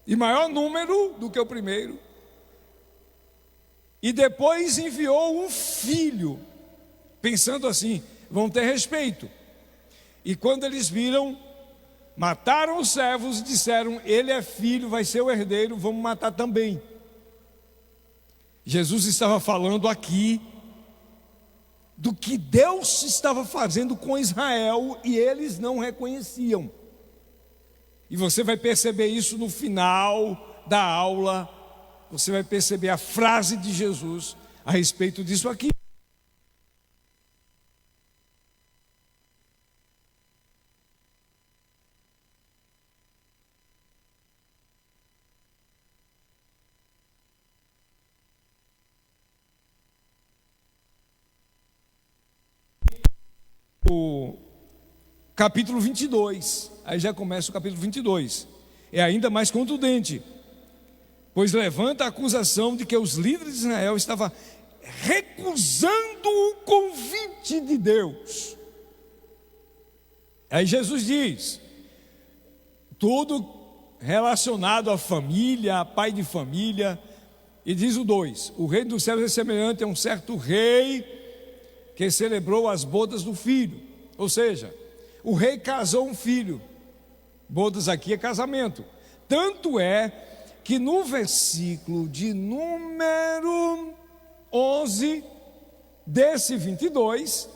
em maior número do que o primeiro, e depois enviou um filho, pensando assim: vão ter respeito. E quando eles viram, mataram os servos e disseram: ele é filho, vai ser o herdeiro, vamos matar também. Jesus estava falando aqui do que Deus estava fazendo com Israel, e eles não reconheciam. E você vai perceber isso no final da aula. Você vai perceber a frase de Jesus a respeito disso aqui. o capítulo 22. Aí já começa o capítulo 22. É ainda mais contundente, pois levanta a acusação de que os líderes de Israel estavam recusando o convite de Deus. Aí Jesus diz, tudo relacionado à família, a pai de família, e diz o 2, o reino dos céus é semelhante a um certo rei que celebrou as bodas do filho. Ou seja, o rei casou um filho. Bodas aqui é casamento. Tanto é que no versículo de número 11 desse 22,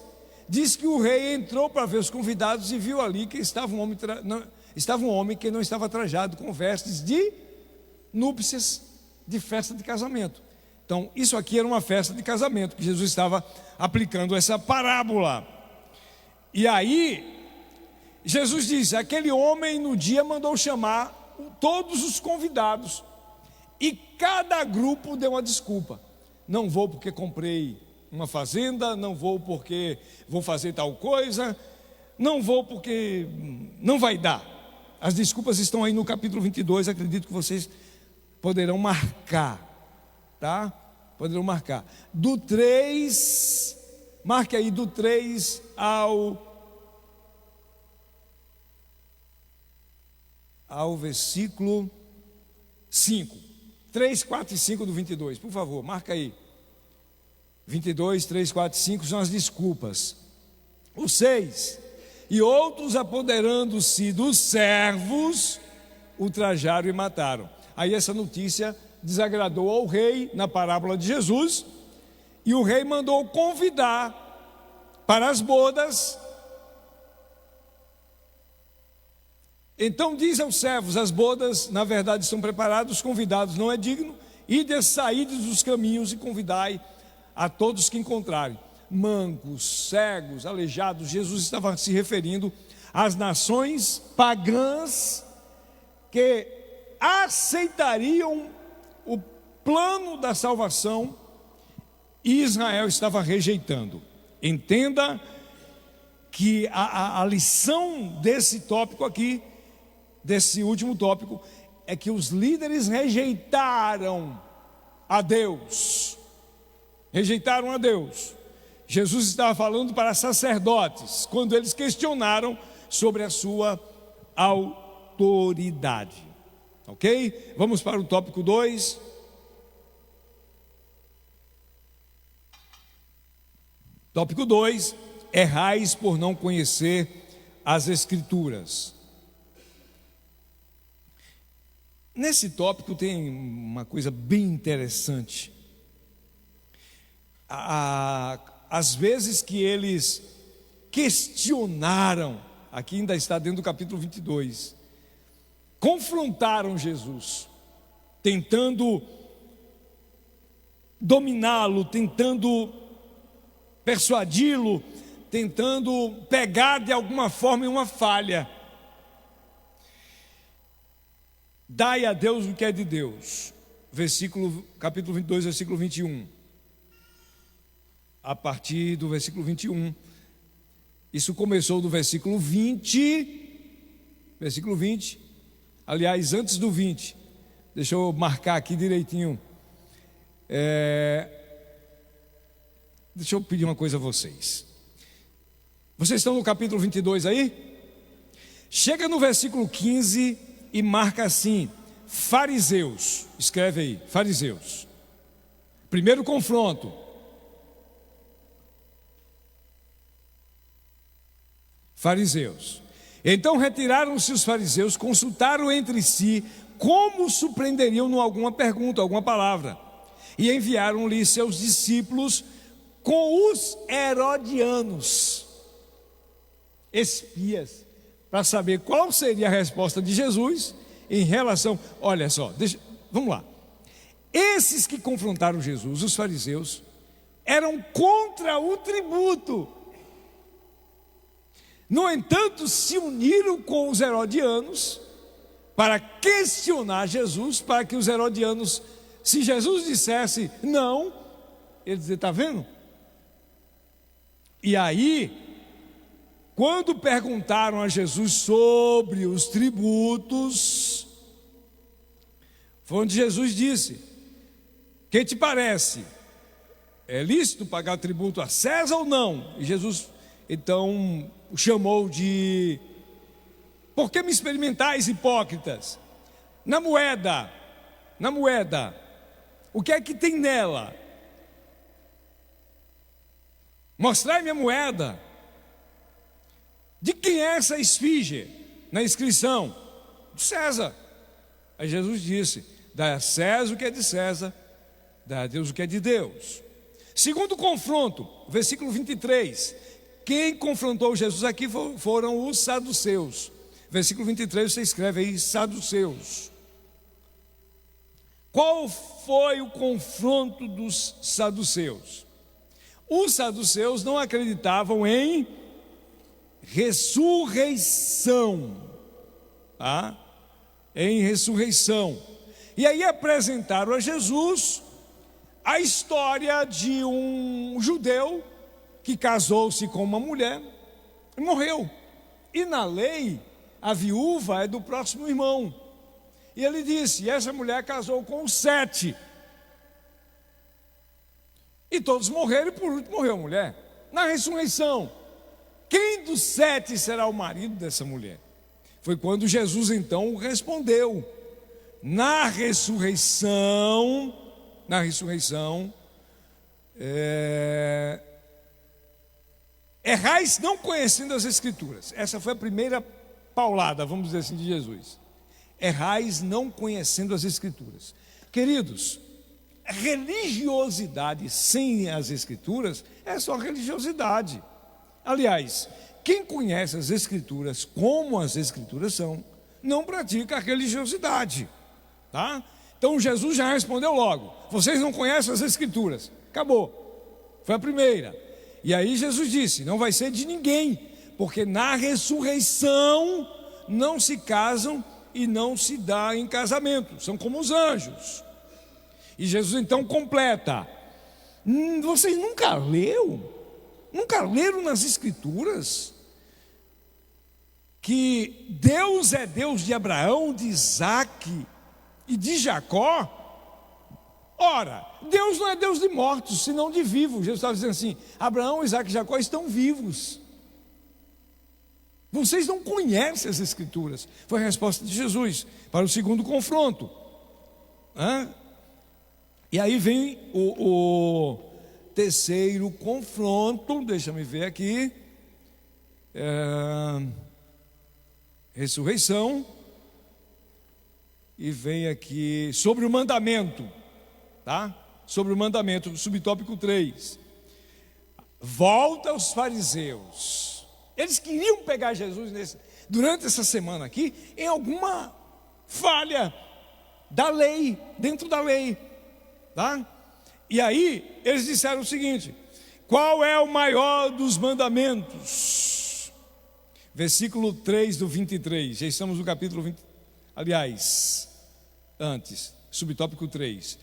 diz que o rei entrou para ver os convidados e viu ali que estava um homem que não estava trajado com vestes de núpcias, de festa de casamento. Então, isso aqui era uma festa de casamento que Jesus estava aplicando essa parábola. E aí, Jesus diz, aquele homem no dia mandou chamar todos os convidados e cada grupo deu uma desculpa. Não vou porque comprei uma fazenda, não vou porque vou fazer tal coisa, não vou porque não vai dar. As desculpas estão aí no capítulo 22, acredito que vocês poderão marcar, tá? Poderão marcar. Do 3, marque aí do 3 ao versículo 5. 3, 4 e 5 do 22, por favor, marca aí. 22, 3, 4 e 5 são as desculpas. O 6, e outros apoderando-se dos servos, ultrajaram e mataram. Aí essa notícia desagradou ao rei na parábola de Jesus, e o rei mandou convidar para as bodas. Então diz aos servos, as bodas na verdade estão preparadas, os convidados não é digno, ide saídes dos caminhos e convidai a todos que encontrarem, mancos, cegos, aleijados. Jesus estava se referindo às nações pagãs que aceitariam o plano da salvação e Israel estava rejeitando. Entenda que a lição desse tópico aqui, desse último tópico, é que os líderes rejeitaram a Deus. Rejeitaram a Deus. Jesus estava falando para sacerdotes, quando eles questionaram sobre a sua autoridade. Ok? Vamos para o tópico 2. Tópico 2, errais por não conhecer as Escrituras. Nesse tópico tem uma coisa bem interessante. Às vezes que eles questionaram, aqui ainda está dentro do capítulo 22, confrontaram Jesus, tentando dominá-lo, tentando persuadi-lo, tentando pegar de alguma forma em uma falha. Dai a Deus o que é de Deus. Capítulo 22, versículo 21. A partir do versículo 21. Isso começou do versículo 20. Versículo 20. Aliás, antes do 20. Deixa eu marcar aqui direitinho. Deixa eu pedir uma coisa a vocês. Vocês estão no capítulo 22 aí? Chega no versículo 15 e marca assim: fariseus. Escreve aí, fariseus. Primeiro confronto. Fariseus. Então retiraram-se os fariseus, consultaram entre si como surpreenderiam-no alguma pergunta, alguma palavra, e enviaram-lhe seus discípulos com os herodianos, espias, para saber qual seria a resposta de Jesus em relação. Olha só, vamos lá. Esses que confrontaram Jesus, os fariseus, eram contra o tributo. No entanto, se uniram com os herodianos para questionar Jesus, para que os herodianos, se Jesus dissesse não, ele dizia: está vendo? E aí, quando perguntaram a Jesus sobre os tributos, foi onde Jesus disse: que te parece? É lícito pagar tributo a César ou não? E Jesus então o chamou de: por que me experimentais, hipócritas? Na moeda, o que é que tem nela? Mostrai-me a moeda. De quem é essa esfinge na inscrição? De César. Aí Jesus disse: dá a César o que é de César, dá a Deus o que é de Deus. Segundo confronto, versículo 23. Quem confrontou Jesus aqui foram os saduceus. Versículo 23, você escreve aí: saduceus. Qual foi o confronto dos saduceus? Os saduceus não acreditavam em ressurreição, tá? Em ressurreição. E aí apresentaram a Jesus a história de um judeu que casou-se com uma mulher e morreu. E na lei, a viúva é do próximo irmão. E ele disse: essa mulher casou com 7. E todos morreram, e por último morreu a mulher. Na ressurreição, quem dos 7 será o marido dessa mulher? Foi quando Jesus então respondeu: na ressurreição, errais não conhecendo as Escrituras. Essa foi a primeira paulada, vamos dizer assim, de Jesus. Errais não conhecendo as Escrituras. Queridos, religiosidade sem as Escrituras é só religiosidade. Aliás, quem conhece as Escrituras como as Escrituras são, não pratica a religiosidade, tá? Então Jesus já respondeu logo: vocês não conhecem as Escrituras. Acabou. Foi a primeira. E aí Jesus disse: não vai ser de ninguém, porque na ressurreição não se casam e não se dá em casamento, são como os anjos. E Jesus então completa: vocês nunca leram nas Escrituras que Deus é Deus de Abraão, de Isaque e de Jacó? Ora, Deus não é Deus de mortos, senão de vivos. Jesus estava dizendo assim: Abraão, Isaque e Jacó estão vivos. Vocês não conhecem as Escrituras. Foi a resposta de Jesus para o segundo confronto. E aí vem o terceiro confronto. Deixa-me ver aqui. Ressurreição. E vem aqui sobre o mandamento, tá? Sobre o mandamento, subtópico 3. Volta aos fariseus. Eles queriam pegar Jesus durante essa semana aqui em alguma falha da lei, dentro da lei, tá? E aí eles disseram o seguinte: qual é o maior dos mandamentos? Versículo 3 do 23. Já estamos no capítulo 20. Aliás, antes, subtópico 3.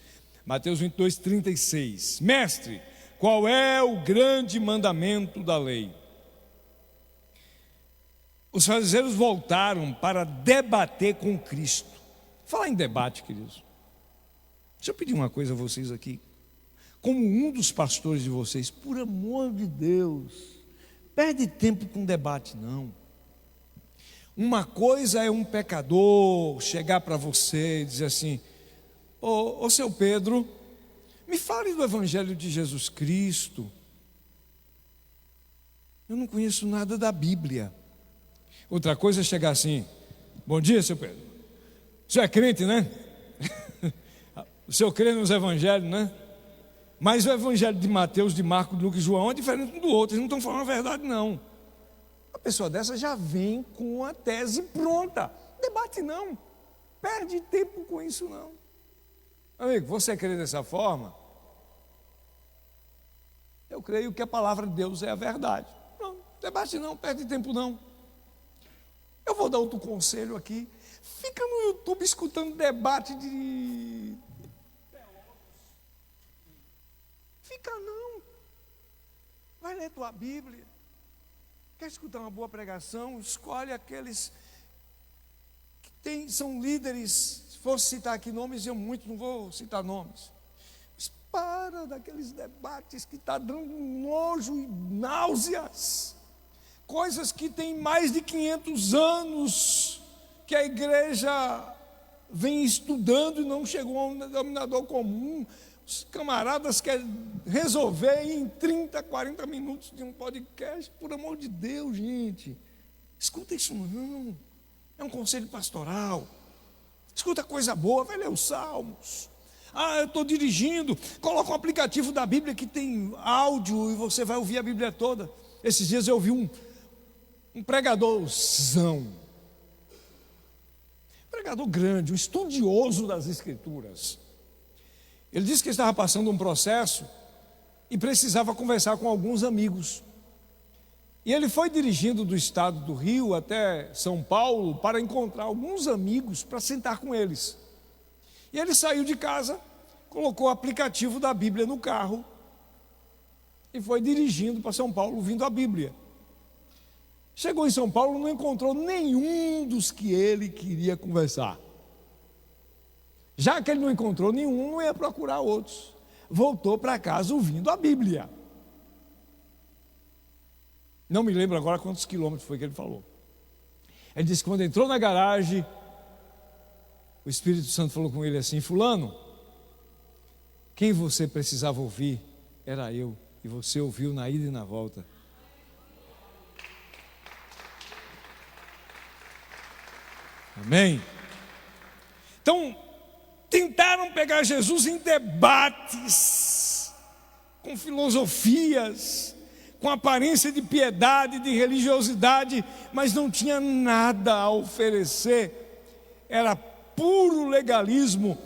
Mateus 22, 36. Mestre, qual é o grande mandamento da lei? Os fariseus voltaram para debater com Cristo. Falar em debate, queridos, deixa eu pedir uma coisa a vocês aqui. Como um dos pastores de vocês, por amor de Deus, perde tempo com debate não. Uma coisa é um pecador chegar para você e dizer assim: ô seu Pedro, me fale do Evangelho de Jesus Cristo. Eu não conheço nada da Bíblia. Outra coisa é chegar assim: bom dia, seu Pedro. O senhor é crente, né? O senhor crê nos evangelhos, né? Mas o evangelho de Mateus, de Marcos, de Lucas e João é diferente um do outro. Eles não estão falando a verdade, não. A pessoa dessa já vem com a tese pronta. Debate não. Perde tempo com isso, não. Amigo, você crê dessa forma? Eu creio que a palavra de Deus é a verdade. Não, debate não, perde tempo não. Eu vou dar outro conselho aqui. Fica no YouTube escutando debate de teólogos. Fica não. Vai ler tua Bíblia. Quer escutar uma boa pregação? Escolhe aqueles que são líderes. Se fosse citar aqui nomes, eu muito não vou citar nomes. Mas para daqueles debates que está dando nojo e náuseas. Coisas que tem mais de 500 anos que a igreja vem estudando e não chegou a um denominador comum. Os camaradas querem resolver em 30, 40 minutos de um podcast. Por amor de Deus, gente. Escuta isso não. É um conselho pastoral. Escuta coisa boa, vai ler os Salmos. Eu estou dirigindo, coloca um aplicativo da Bíblia que tem áudio e você vai ouvir a Bíblia toda. Esses dias eu ouvi um pregadorzão. Pregador grande, um estudioso das Escrituras. Ele disse que estava passando um processo e precisava conversar com alguns amigos. E ele foi dirigindo do estado do Rio até São Paulo para encontrar alguns amigos para sentar com eles. E ele saiu de casa, colocou o aplicativo da Bíblia no carro e foi dirigindo para São Paulo, ouvindo a Bíblia. Chegou em São Paulo, não encontrou nenhum dos que ele queria conversar. Já que ele não encontrou nenhum, não ia procurar outros. Voltou para casa ouvindo a Bíblia. Não me lembro agora quantos quilômetros foi que ele falou. Ele disse que quando entrou na garagem, o Espírito Santo falou com ele assim: fulano, quem você precisava ouvir era eu, e você ouviu na ida e na volta. Amém? Então, tentaram pegar Jesus em debates, com filosofias, com aparência de piedade, de religiosidade, mas não tinha nada a oferecer, era puro legalismo.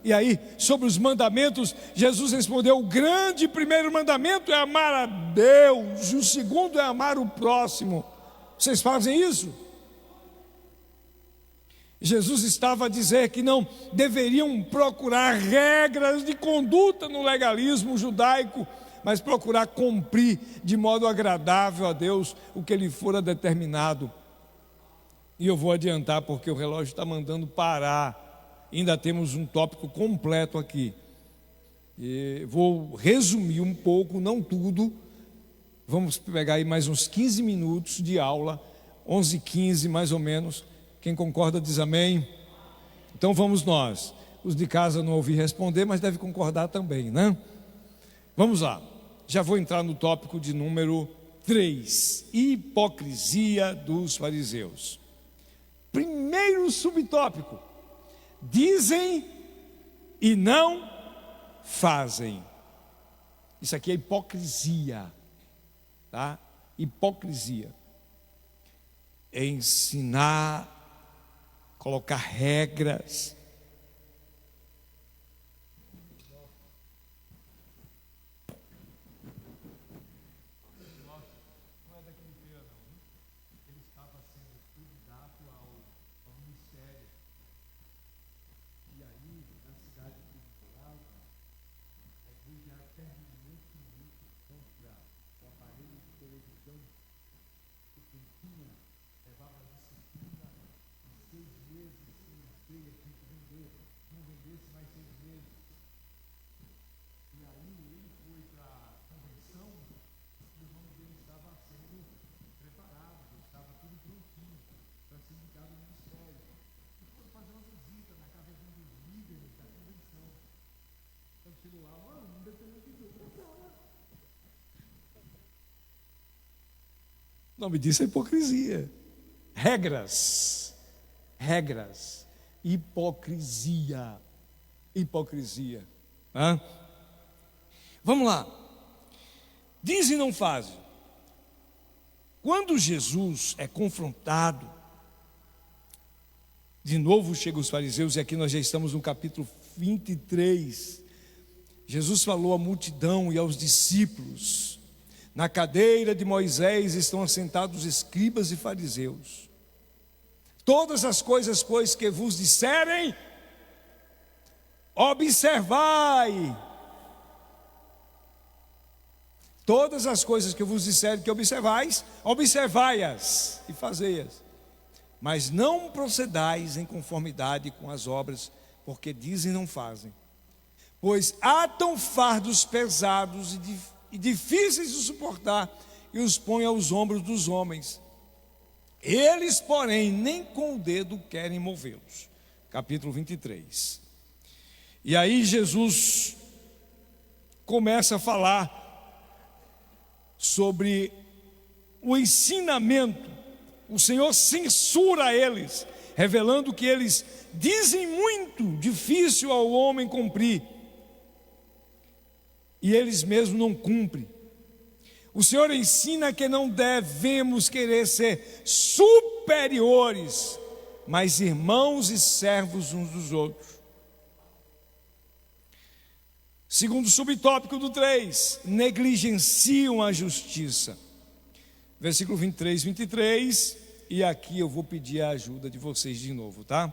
E aí, sobre os mandamentos, Jesus respondeu: o grande primeiro mandamento é amar a Deus, e o segundo é amar o próximo. Vocês fazem isso? Jesus estava a dizer que não deveriam procurar regras de conduta no legalismo judaico, mas procurar cumprir de modo agradável a Deus o que lhe fora determinado. E eu vou adiantar porque o relógio está mandando parar. Ainda temos um tópico completo aqui. E vou resumir um pouco, não tudo. Vamos pegar aí mais uns 15 minutos de aula, 11h15 mais ou menos. Quem concorda diz amém. Então vamos nós. Os de casa não ouvi responder, mas deve concordar também, né? Vamos lá. Já vou entrar no tópico de número 3. Hipocrisia dos fariseus. Primeiro subtópico: dizem e não fazem. Isso aqui é hipocrisia, tá? Hipocrisia. É ensinar, colocar regras. Não é daquele feira não. Ele estava sendo candidato ao ministério. E aí, na cidade de Portugal, a igreja era terminante muito contra o aparelho de televisão que quem tinha levava a disciplina de 6 meses sem a ceia, tinha que vender, não vendesse mais 6 meses. E aí ele foi para a convenção e o nome dele estava sendo preparado, estava tudo prontinho para ser indicado no ministério. E foi fazer uma visita na casa de um dos líderes da convenção. Então chegou lá: não depende de Deus. O nome disso é hipocrisia. Regras, hipocrisia. Vamos lá. Dizem e não fazem. Quando Jesus é confrontado, de novo chegam os fariseus, e aqui nós já estamos no capítulo 23. Jesus falou à multidão e aos discípulos: na cadeira de Moisés estão assentados os escribas e fariseus. Todas as coisas, pois, que vos disserem, observai. todas as coisas que eu vos disser que observais, observai-as e fazei-as. Mas não procedais em conformidade com as obras, porque dizem e não fazem. Pois atam fardos pesados e difíceis de suportar, e os põem aos ombros dos homens. Eles, porém, nem com o dedo querem movê-los. Capítulo 23. E aí Jesus começa a falar sobre o ensinamento. O Senhor censura eles, revelando que eles dizem muito difícil ao homem cumprir, e eles mesmos não cumprem. O Senhor ensina que não devemos querer ser superiores, mas irmãos e servos uns dos outros. Segundo subtópico do 3, negligenciam a justiça. Versículo 23, 23, e aqui eu vou pedir a ajuda de vocês de novo, tá?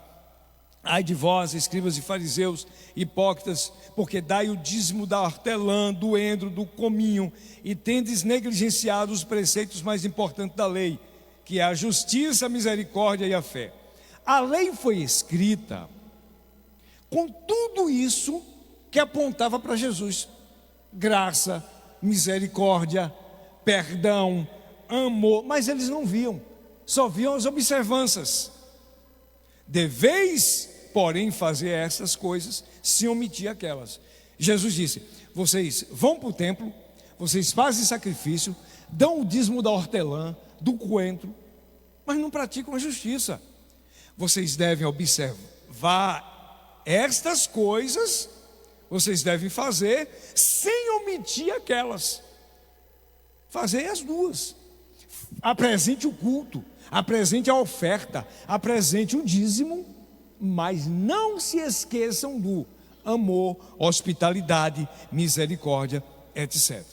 Ai de vós, escribas e fariseus, hipócritas, porque dai o dízimo da hortelã, do endro, do cominho, e tendes negligenciado os preceitos mais importantes da lei, que é a justiça, a misericórdia e a fé. A lei foi escrita com tudo isso que apontava para Jesus: graça, misericórdia, perdão, amor, mas eles não viam, só viam as observâncias. Deveis, porém, fazer essas coisas sem omitir aquelas. Jesus disse: vocês vão para o templo, vocês fazem sacrifício, dão o dízimo da hortelã, do coentro, mas não praticam a justiça. Vocês devem observar estas coisas, vocês devem fazer sem omitir aquelas. Fazer as duas. Apresente o culto, apresente a oferta, apresente o dízimo, mas não se esqueçam do amor, hospitalidade, misericórdia, etc.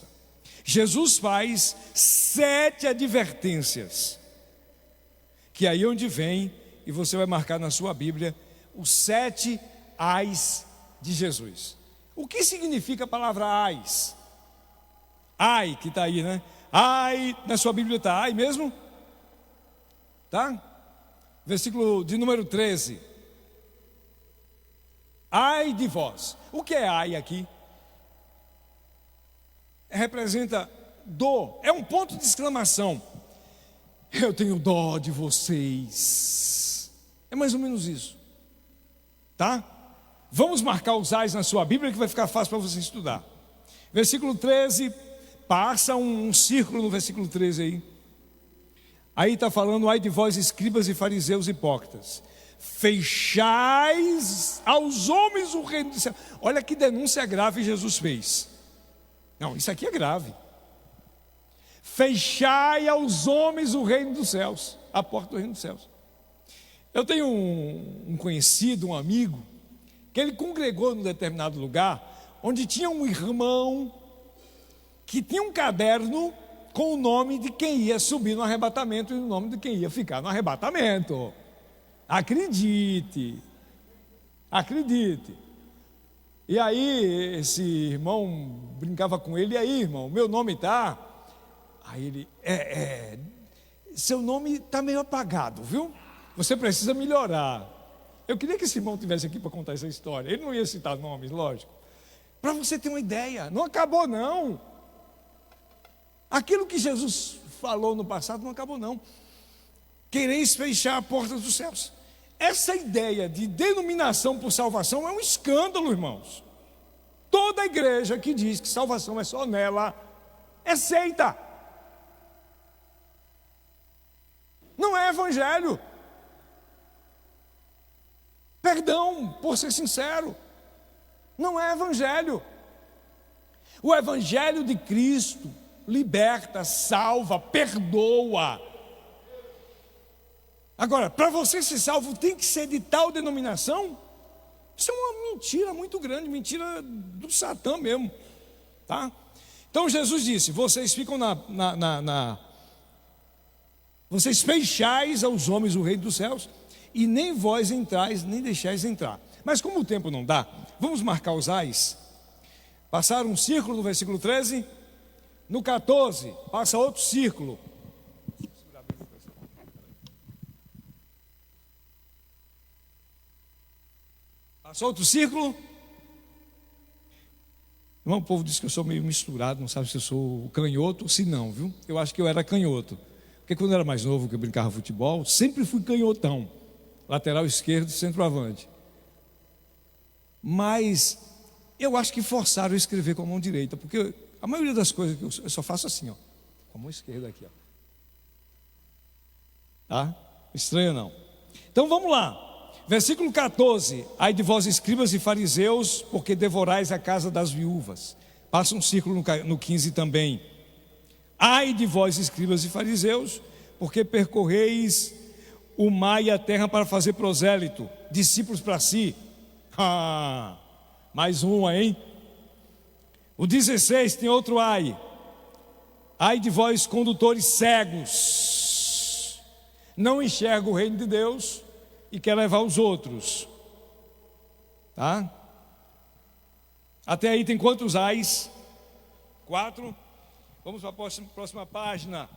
Jesus faz 7 advertências, que aí é onde vem, e você vai marcar na sua Bíblia, os 7 ais de Jesus. O que significa a palavra ais? Ai, que está aí, né? Ai, na sua Bíblia está ai mesmo? Tá? Versículo de número 13. Ai de vós. O que é ai aqui? Representa dor, é um ponto de exclamação. Eu tenho dó de vocês. É mais ou menos isso. Tá? Vamos marcar os ais na sua Bíblia, que vai ficar fácil para você estudar. Versículo 13, passa um círculo no versículo 13 aí. Aí está falando: ai de vós, escribas e fariseus hipócritas, fechais aos homens o reino do céu. Olha que denúncia grave Jesus fez. Não, isso aqui é grave. Fechai aos homens o reino dos céus, a porta do reino dos céus. Eu tenho um conhecido, um amigo, que ele congregou num determinado lugar, onde tinha um irmão que tinha um caderno com o nome de quem ia subir no arrebatamento e o nome de quem ia ficar no arrebatamento. Acredite, acredite. E aí esse irmão brincava com ele: e aí, irmão, meu nome está? Aí ele: seu nome está meio apagado, viu? Você precisa melhorar. Eu queria que esse irmão estivesse aqui para contar essa história. Ele não ia citar nomes, lógico. Para você ter uma ideia, não acabou não. Aquilo que Jesus falou no passado não acabou não. Quereis fechar a porta dos céus. Essa ideia de denominação por salvação é um escândalo, irmãos. Toda igreja que diz que salvação é só nela é seita. Não é evangelho. Perdão, por ser sincero, não é evangelho. O evangelho de Cristo liberta, salva, perdoa. Agora, para você ser salvo, tem que ser de tal denominação? Isso é uma mentira muito grande, mentira do Satã mesmo, tá? Então Jesus disse: vocês ficam vocês fechais aos homens o reino dos céus, e nem vós entrais, nem deixais entrar. Mas como o tempo não dá, vamos marcar os ais. Passaram um círculo no versículo 13, No 14, passa outro círculo. Passou outro círculo. O povo diz que eu sou meio misturado, não sabe se eu sou canhoto ou se não, viu? Eu acho que eu era canhoto. Porque quando eu era mais novo, que eu brincava futebol, sempre fui canhotão. Lateral esquerdo, centroavante. Mas eu acho que forçaram a escrever com a mão direita, porque a maioria das coisas que eu só faço assim, ó, com a mão esquerda aqui, ó. Tá? Estranho não. Então vamos lá. Versículo 14. Ai de vós, escribas e fariseus, porque devorais a casa das viúvas. Passa um círculo no 15 também. Ai de vós, escribas e fariseus, porque percorreis o mar e a terra para fazer prosélito, discípulos para si. Mais uma, hein? O 16 tem outro ai. Ai de vós, condutores cegos, não enxerga o reino de Deus e quer levar os outros. Tá? Até aí tem quantos ais? 4. Vamos para a próxima página.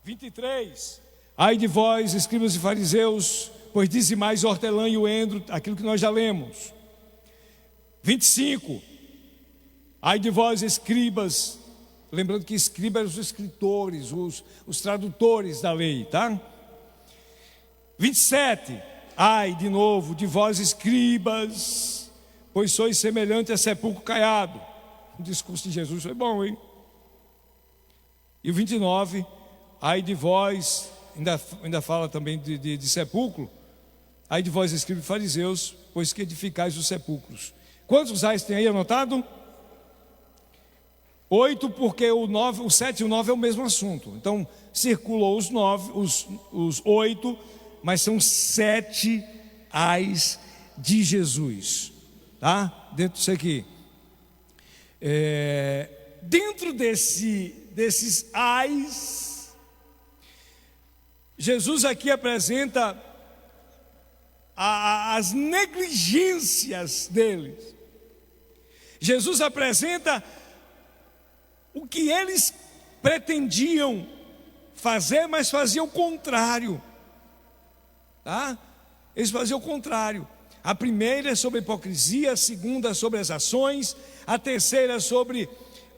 23. Ai de vós, escribas e fariseus, pois dizimais hortelã e o endro, aquilo que nós já lemos. 25. Ai de vós, escribas, lembrando que escribas eram os escritores, os tradutores da lei, tá? 27. Ai, de novo, de vós, escribas, pois sois semelhante a sepulcro caiado. O discurso de Jesus foi bom, hein? E o 29. Ai de vós, ainda fala também de sepulcro. Ai de vós, escribas e fariseus, pois que edificais os sepulcros. Quantos ais tem aí anotado? 8, porque o 7 e o 9 é o mesmo assunto. Então, circulou os 8, mas são 7 ais de Jesus. Tá? Dentro disso aqui. Dentro desses ais, Jesus aqui apresenta as negligências deles. Jesus apresenta o que eles pretendiam fazer, mas faziam o contrário. Tá? Eles faziam o contrário. A primeira é sobre a hipocrisia, a segunda é sobre as ações, a terceira é sobre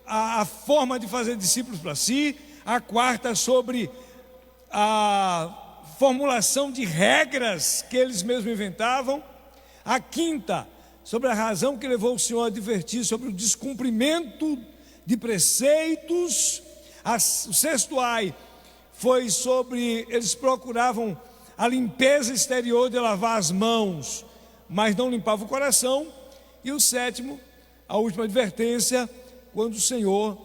a forma de fazer discípulos para si, a quarta é sobre a formulação de regras que eles mesmos inventavam, a quinta sobre a razão que levou o Senhor a advertir sobre o descumprimento de preceitos, o sexto ai foi sobre eles procuravam a limpeza exterior de lavar as mãos, mas não limpavam o coração, e o sétimo, a última advertência, quando o Senhor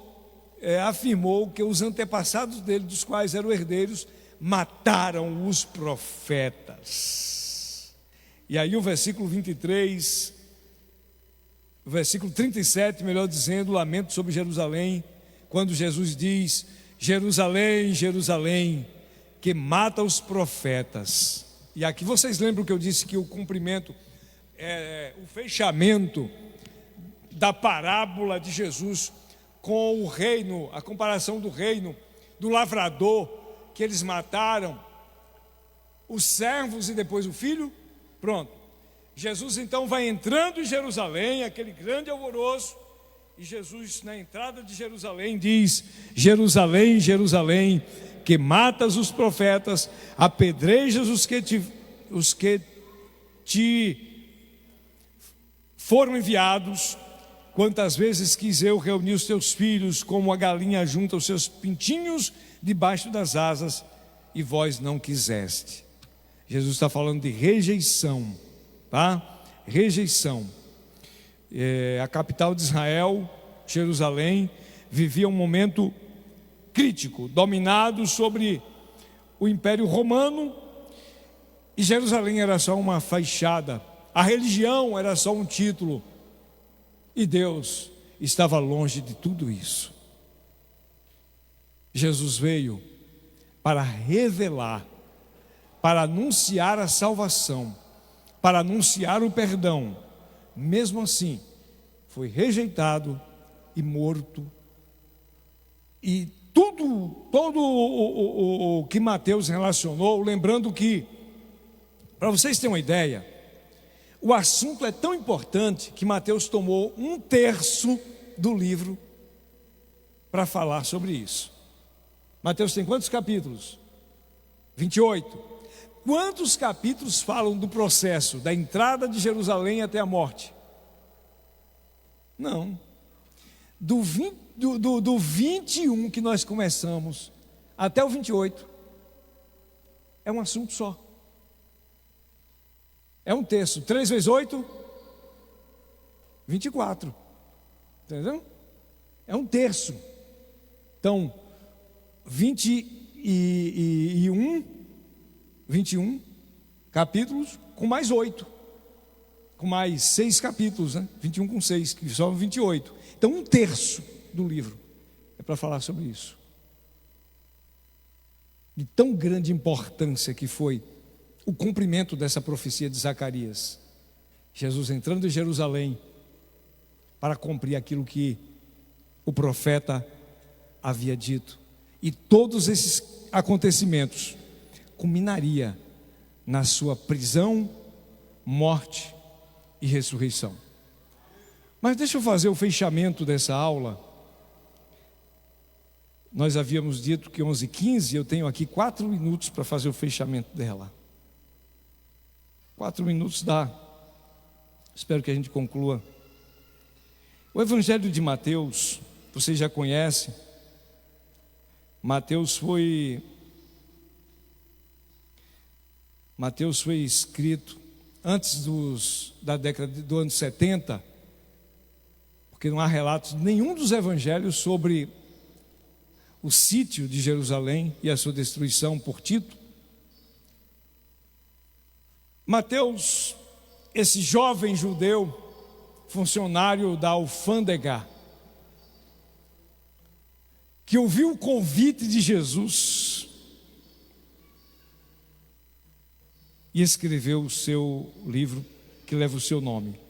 afirmou que os antepassados dele, dos quais eram herdeiros, mataram os profetas. E aí o versículo 23, o versículo 37, melhor dizendo, lamento sobre Jerusalém, quando Jesus diz: Jerusalém, Jerusalém, que mata os profetas. E aqui vocês lembram que eu disse que o cumprimento, o fechamento da parábola de Jesus com o reino, a comparação do reino do lavrador, que eles mataram os servos e depois o filho. Pronto, Jesus então vai entrando em Jerusalém, aquele grande alvoroço, e Jesus na entrada de Jerusalém diz: Jerusalém, Jerusalém, que matas os profetas, apedrejas os que te foram enviados. Quantas vezes quis eu reunir os teus filhos, como a galinha junta os seus pintinhos debaixo das asas, e vós não quiseste. Jesus está falando de rejeição, tá? Rejeição. A capital de Israel, Jerusalém, vivia um momento crítico, dominado sobre o Império Romano, e Jerusalém era só uma fachada, a religião era só um título, e Deus estava longe de tudo isso. Jesus veio para revelar, para anunciar a salvação, para anunciar o perdão. Mesmo assim, foi rejeitado e morto E todo o que Mateus relacionou, lembrando que, para vocês terem uma ideia, o assunto é tão importante que Mateus tomou 1/3 do livro para falar sobre isso. Mateus tem quantos capítulos? 28. Quantos capítulos falam do processo da entrada de Jerusalém até a morte? Não. Do 21 que nós começamos até o 28 é um assunto só. É um texto. 3 vezes 8, 24. Entendeu? É um terço. Então, 21 capítulos com mais 8. Com mais 6 capítulos, né? 21 com 6, que são 28. Então, 1/3 do livro é para falar sobre isso. De tão grande importância que foi o cumprimento dessa profecia de Zacarias. Jesus entrando em Jerusalém para cumprir aquilo que o profeta havia dito. E todos esses acontecimentos culminaria na sua prisão, morte e ressurreição. Mas deixa eu fazer o fechamento dessa aula. Nós havíamos dito que 11h15, eu tenho aqui 4 minutos para fazer o fechamento dela. 4 minutos dá. Espero que a gente conclua. O Evangelho de Mateus, vocês já conhecem. Mateus foi escrito antes da década do ano 70, porque não há relatos nenhum dos evangelhos sobre o sítio de Jerusalém e a sua destruição por Tito. Mateus, esse jovem judeu, funcionário da alfândega, que ouviu o convite de Jesus e escreveu o seu livro que leva o seu nome.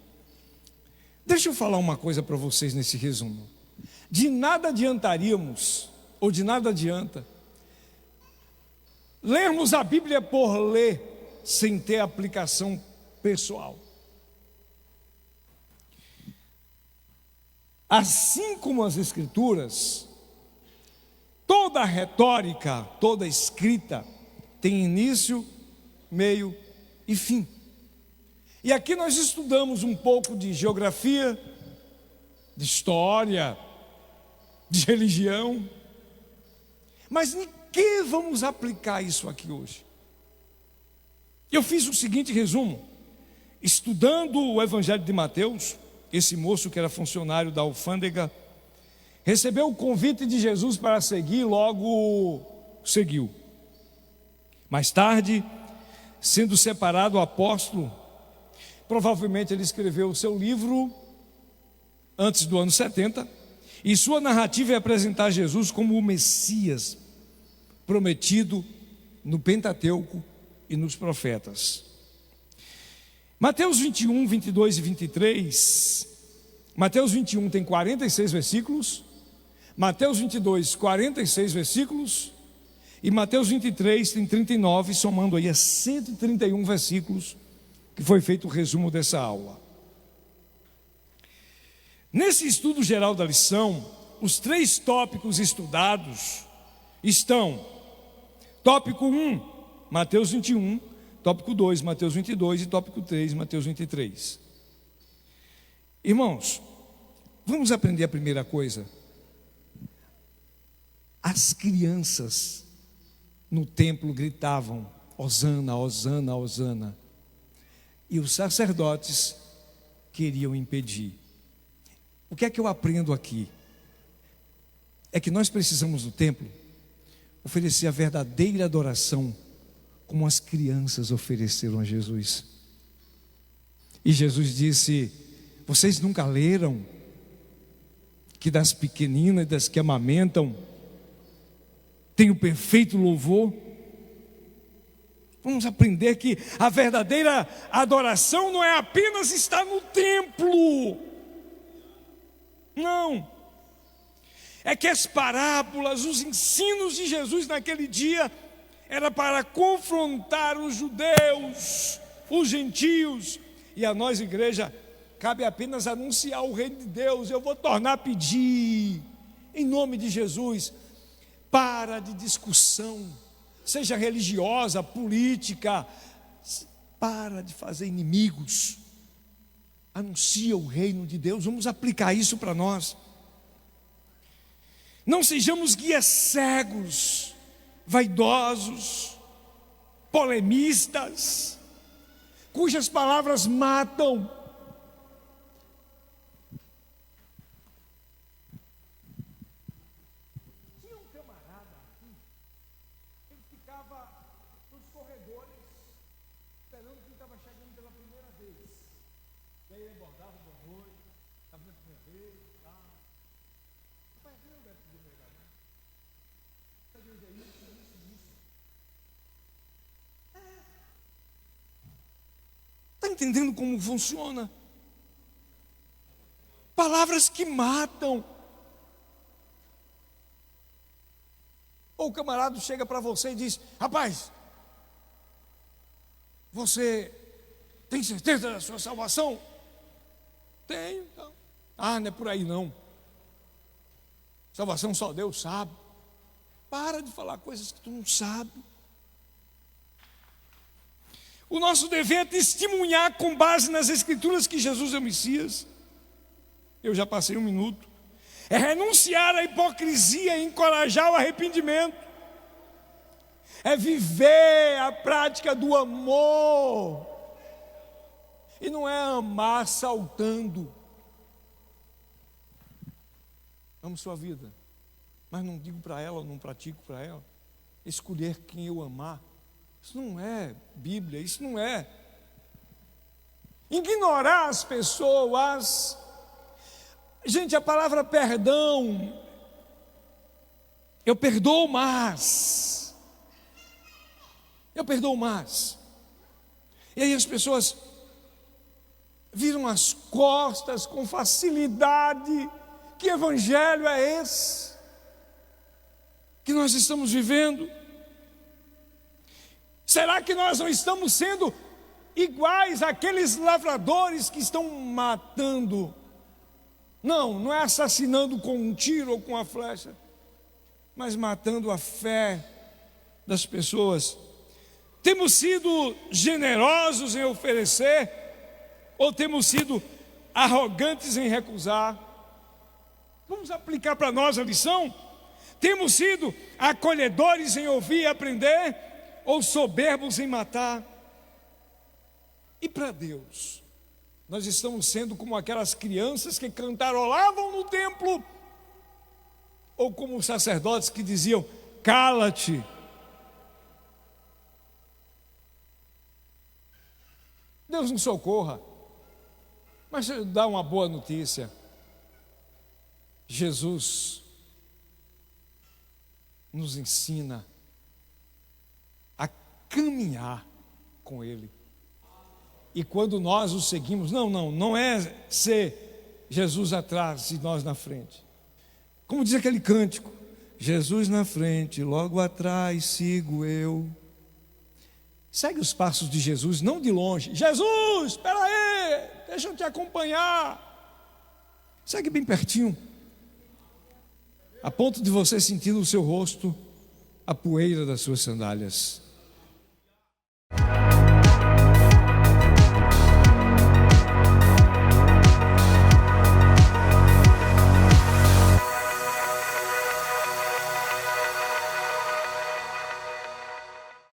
Deixa eu falar uma coisa para vocês nesse resumo. De nada adiantaríamos, ou de nada adianta, lermos a Bíblia por ler, sem ter aplicação pessoal. Assim como as Escrituras, toda a retórica, toda a escrita tem início, meio e fim. E aqui nós estudamos um pouco de geografia, de história, de religião. Mas em que vamos aplicar isso aqui hoje? Eu fiz o seguinte resumo. Estudando o Evangelho de Mateus, esse moço que era funcionário da alfândega, recebeu o convite de Jesus para seguir, logo seguiu. Mais tarde, sendo separado o apóstolo, provavelmente ele escreveu o seu livro antes do ano 70, e sua narrativa é apresentar Jesus como o Messias prometido no Pentateuco e nos profetas. Mateus 21, 22 e 23. Mateus 21 tem 46 versículos, Mateus 22, 46 versículos, e Mateus 23 tem 39, somando aí a 131 versículos, que foi feito o resumo dessa aula. Nesse estudo geral da lição, os 3 tópicos estudados estão: tópico 1, Mateus 21, tópico 2, Mateus 22 e tópico 3, Mateus 23. Irmãos, vamos aprender a primeira coisa. As crianças no templo gritavam: Hosana, Hosana, Hosana. E os sacerdotes queriam impedir. O que é que eu aprendo aqui? É que nós precisamos no templo oferecer a verdadeira adoração, como as crianças ofereceram a Jesus. E Jesus disse: vocês nunca leram que das pequeninas, das que amamentam, tem o perfeito louvor? Vamos aprender que a verdadeira adoração não é apenas estar no templo. Não. é que as parábolas, os ensinos de Jesus naquele dia, era para confrontar os judeus, os gentios, e a nós, igreja, cabe apenas anunciar o reino de Deus. Eu vou tornar a pedir, em nome de Jesus, para de discussão, seja religiosa, política, para de fazer inimigos, anuncia o reino de Deus. Vamos aplicar isso para nós. Não sejamos guias cegos, vaidosos, polemistas, cujas palavras matam. Tinha um camarada aqui, ele ficava nos corredores, esperando quem estava chegando pela primeira vez. E aí ele abordava, boa noite, estava na primeira vez, tá? Rapaz, aqui não deve pedir melhor, né? Está entendendo como funciona? Palavras que matam. Ou o camarada chega para você e diz: rapaz, você tem certeza da sua salvação? Tenho, então. Ah, não é por aí não. Salvação só Deus sabe. Para de falar coisas que tu não sabe. O nosso dever é testemunhar com base nas Escrituras que Jesus é o Messias. Eu já passei 1 minuto. É renunciar à hipocrisia e encorajar o arrependimento. É viver a prática do amor. E não é amar saltando. Amo sua vida, mas não digo para ela, não pratico para ela. Escolher quem eu amar. Isso não é Bíblia, isso não é. Ignorar as pessoas. Gente, a palavra perdão, eu perdoo mais. Eu perdoo mais. E aí as pessoas viram as costas com facilidade. Que evangelho é esse que nós estamos vivendo? Será que nós não estamos sendo iguais àqueles lavradores que estão matando? Não, não é assassinando com um tiro ou com uma flecha, mas matando a fé das pessoas. Temos sido generosos em oferecer ou temos sido arrogantes em recusar? Vamos aplicar para nós a lição? Temos sido acolhedores em ouvir e aprender ou soberbos em matar? E para Deus, nós estamos sendo como aquelas crianças que cantarolavam no templo, ou como os sacerdotes que diziam: cala-te. Deus nos socorra. Mas deixa eu dar uma boa notícia. Jesus nos ensina a caminhar com Ele. E quando nós o seguimos, não é ser Jesus atrás e nós na frente. Como diz aquele cântico: Jesus na frente, logo atrás sigo eu. Segue os passos de Jesus, não de longe. Jesus, espera aí, deixa eu te acompanhar. Segue bem pertinho, a ponto de você sentir no seu rosto a poeira das suas sandálias.